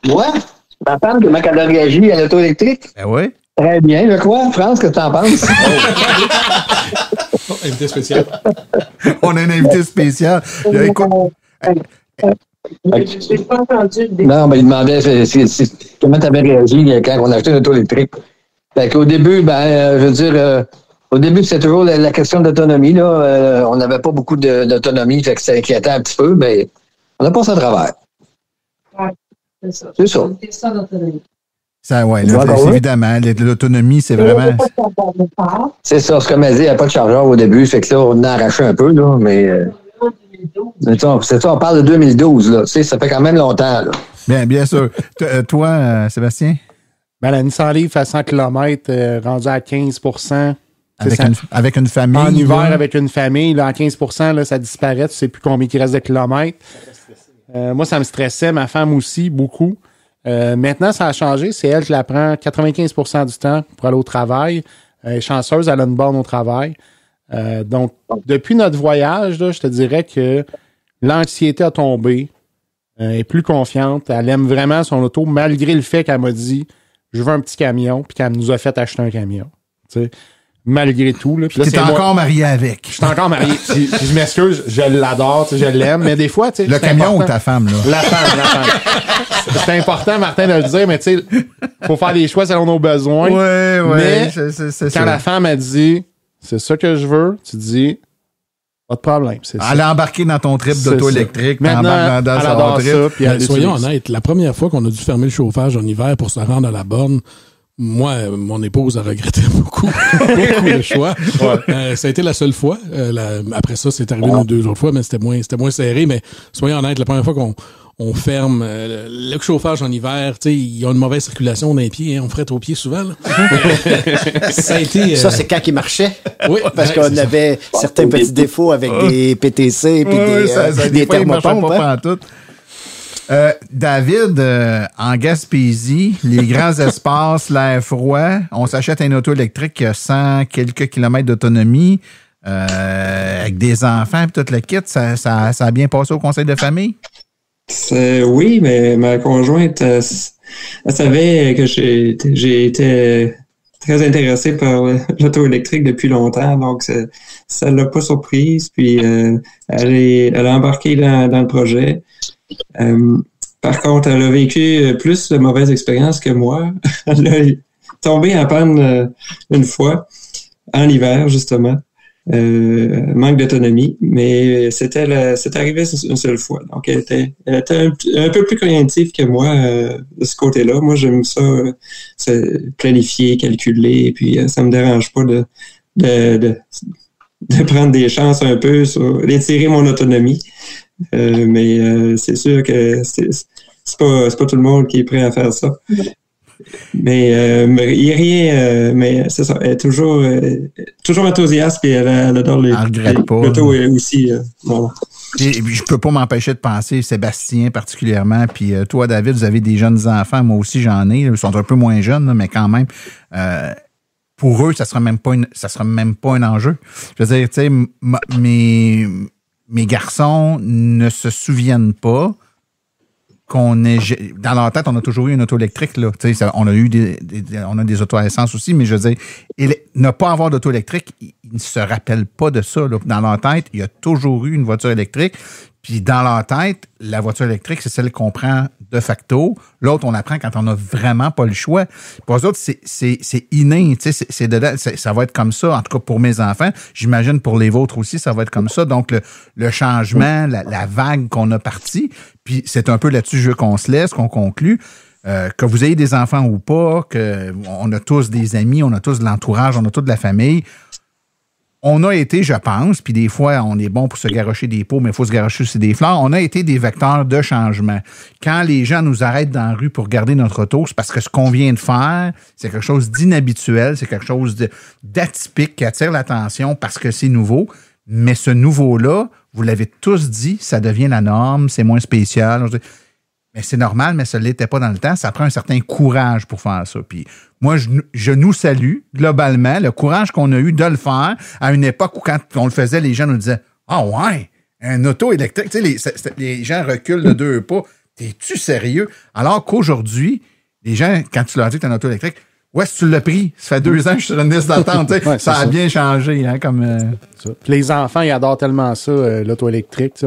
Moi? Ma femme, comment elle a réagi à l'auto électrique? Ben oui. Très bien, je crois. France, qu'est-ce que tu en penses? Invité spécial. On a un invité spécial. Non, mais il demandait comment tu avais réagi quand on a acheté une auto électrique. Fait qu'au début, au début, c'était toujours la question d'autonomie. Là. On n'avait pas beaucoup d'autonomie, fait que ça inquiétait un petit peu, mais on a passé à travers. Ouais, c'est ça. C'est ça. C'est ça l'autonomie. Ça, ouais, évidemment, l'autonomie, c'est vraiment... C'est ça, ce que m'a dit, il n'y a pas de chargeur au début, fait que là, on en a arraché un peu, là, mais... C'est ça, on parle de 2012, là. Tu sais, ça fait quand même longtemps, là. Bien sûr. Toi, Sébastien? La Nissan Leaf à 100 km, rendue à 15%. Avec une famille? En hiver, avec une famille, là, à 15%, là, ça disparaît. Tu sais plus combien il reste de kilomètres. Moi, ça me stressait. Ma femme aussi, beaucoup. Maintenant, ça a changé. C'est elle qui la prend 95% du temps pour aller au travail. Elle est chanceuse, elle a une borne au travail. Donc, depuis notre voyage, là, je te dirais que l'anxiété a tombé. Elle est plus confiante. Elle aime vraiment son auto, malgré le fait qu'elle m'a dit « Je veux un petit camion », puis qu'elle nous a fait acheter un camion. Tu sais, malgré tout. Là. Puis t'es encore marié avec. Je suis encore marié. Puis je m'excuse, je l'adore, je l'aime, mais des fois... Le camion important. Ou ta femme, là? La femme. C'est important, Martin, de le dire, mais tu sais, faut faire des choix selon nos besoins. Oui, mais c'est quand la femme a dit « C'est ça que je veux », tu dis... Pas de problème. Elle a embarqué dans ton trip d'auto électrique. Maintenant, dans son trip. Ça, soyons honnêtes, la première fois qu'on a dû fermer le chauffage en hiver pour se rendre à la borne, moi, mon épouse a regretté beaucoup le choix. Ouais. Ça a été la seule fois. Après ça, c'est arrivé une ou 2 autres fois, mais c'était moins serré. Mais soyons honnêtes, la première fois qu'on ferme le chauffage en hiver, tu sais, ils ont une mauvaise circulation dans les pieds, hein, on frette aux pieds souvent. Là. Ça a été, ça, c'est quand il marchait. Oui, parce qu'on avait certains petits défauts avec des PTC et des thermopompes. David, en Gaspésie, les grands espaces, l'air froid, on s'achète un auto électrique qui a 100 quelques kilomètres d'autonomie, avec des enfants et tout le kit. Ça a bien passé au conseil de famille? Oui, mais ma conjointe, elle savait que j'ai été très intéressé par l'auto électrique depuis longtemps, donc ça l'a pas surprise. Puis elle a embarqué dans le projet. Par contre, elle a vécu plus de mauvaises expériences que moi. Elle a tombé en panne une fois, en hiver justement. manque d'autonomie, mais c'est arrivé une seule fois. Donc, elle était un peu plus cognitive que moi de ce côté-là. Moi, j'aime ça, planifier, calculer, et puis ça me dérange pas de prendre des chances un peu d'étirer mon autonomie. Mais c'est sûr que c'est pas tout le monde qui est prêt à faire ça. Mais il n'y a rien, mais c'est ça, elle est toujours enthousiaste et elle adore l'auto aussi. Bon. Et je peux pas m'empêcher de penser, Sébastien particulièrement, puis toi, David, vous avez des jeunes enfants, moi aussi j'en ai, ils sont un peu moins jeunes, là, mais quand même, pour eux, ça sera même pas un enjeu. Je veux dire, tu sais, mes garçons ne se souviennent pas qu'on ait... Dans leur tête, on a toujours eu une auto électrique, là. Tu sais, on a eu on a des autos à essence aussi, mais je veux dire, ne pas avoir d'auto électrique, ils ne se rappellent pas de ça, là. Dans leur tête, il y a toujours eu une voiture électrique. Puis dans leur tête, la voiture électrique, c'est celle qu'on prend de facto. L'autre, on apprend quand on n'a vraiment pas le choix. Pour eux autres, c'est inné, tu sais, c'est dedans, ça va être comme ça, en tout cas pour mes enfants. J'imagine pour les vôtres aussi, ça va être comme ça. Donc, le changement, la vague qu'on a partie, puis c'est un peu là-dessus je veux qu'on se laisse, qu'on conclue. Que vous ayez des enfants ou pas, on a tous des amis, on a tous de l'entourage, on a toute de la famille. On a été, je pense, puis des fois, on est bon pour se garrocher des pots, mais il faut se garrocher aussi des fleurs. On a été des vecteurs de changement. Quand les gens nous arrêtent dans la rue pour garder notre auto, c'est parce que ce qu'on vient de faire, c'est quelque chose d'inhabituel, c'est quelque chose d'atypique qui attire l'attention parce que c'est nouveau. Mais ce nouveau-là, vous l'avez tous dit, ça devient la norme, c'est moins spécial. Mais c'est normal, mais ça ne l'était pas dans le temps. Ça prend un certain courage pour faire ça. Puis moi, je nous salue globalement le courage qu'on a eu de le faire à une époque où quand on le faisait, les gens nous disaient « Ah ouais, un auto électrique. » Tu sais, les gens reculent de 2 pas. T'es-tu sérieux? Alors qu'aujourd'hui, les gens, quand tu leur dis que tu as un auto électrique, où est-ce que tu l'as pris? Ça fait 2 ans que je suis sur une liste d'attente. Ouais, ça a bien changé. Hein, comme, Puis les enfants, ils adorent tellement ça, l'auto électrique.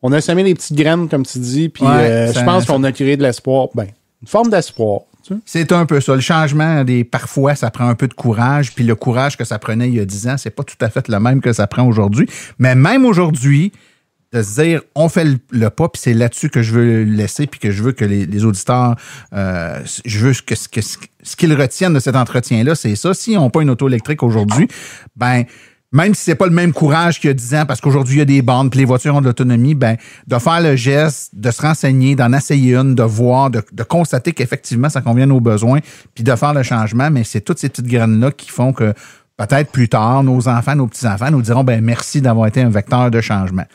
On a semé des petites graines, comme tu dis, puis je pense qu'on a créé de l'espoir. Ben, une forme d'espoir. Tu sais. C'est un peu ça. Le changement, parfois, ça prend un peu de courage, puis le courage que ça prenait il y a 10 ans, c'est pas tout à fait le même que ça prend aujourd'hui. Mais même aujourd'hui, de se dire, on fait le pas, puis c'est là-dessus que je veux laisser, puis que je veux que les auditeurs, je veux que ce qu'ils retiennent de cet entretien-là, c'est ça. S'ils n'ont pas une auto électrique aujourd'hui, ben même si c'est pas le même courage qu'il y a 10 ans, parce qu'aujourd'hui, il y a des bornes, puis les voitures ont de l'autonomie, ben, de faire le geste, de se renseigner, d'en essayer une, de voir, de constater qu'effectivement, ça convient à nos besoins, puis de faire le changement, mais c'est toutes ces petites graines-là qui font que peut-être plus tard, nos enfants, nos petits-enfants nous diront, ben, merci d'avoir été un vecteur de changement.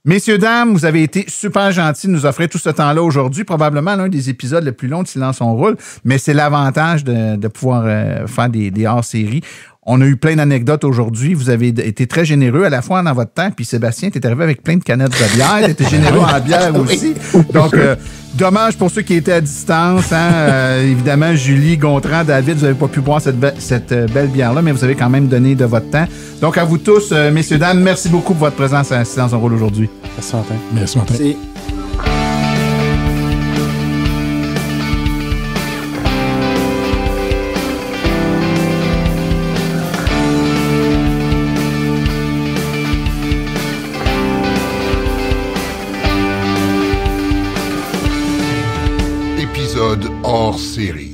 Messieurs, dames, vous avez été super gentils de nous offrir tout ce temps-là aujourd'hui. Probablement l'un des épisodes les plus longs de Silence on roule, mais c'est l'avantage de pouvoir faire des hors-séries. On a eu plein d'anecdotes aujourd'hui. Vous avez été très généreux à la fois dans votre temps. Puis Sébastien, tu es arrivé avec plein de canettes de bière. Tu étais généreux en bière aussi. Donc, dommage pour ceux qui étaient à distance. Hein? Évidemment, Julie, Gontran, David, vous n'avez pas pu boire cette belle bière-là, mais vous avez quand même donné de votre temps. Donc, à vous tous, messieurs, dames, merci beaucoup pour votre présence à Silence on roule aujourd'hui. Merci, Martin. Merci, Martin. Merci. Hors série.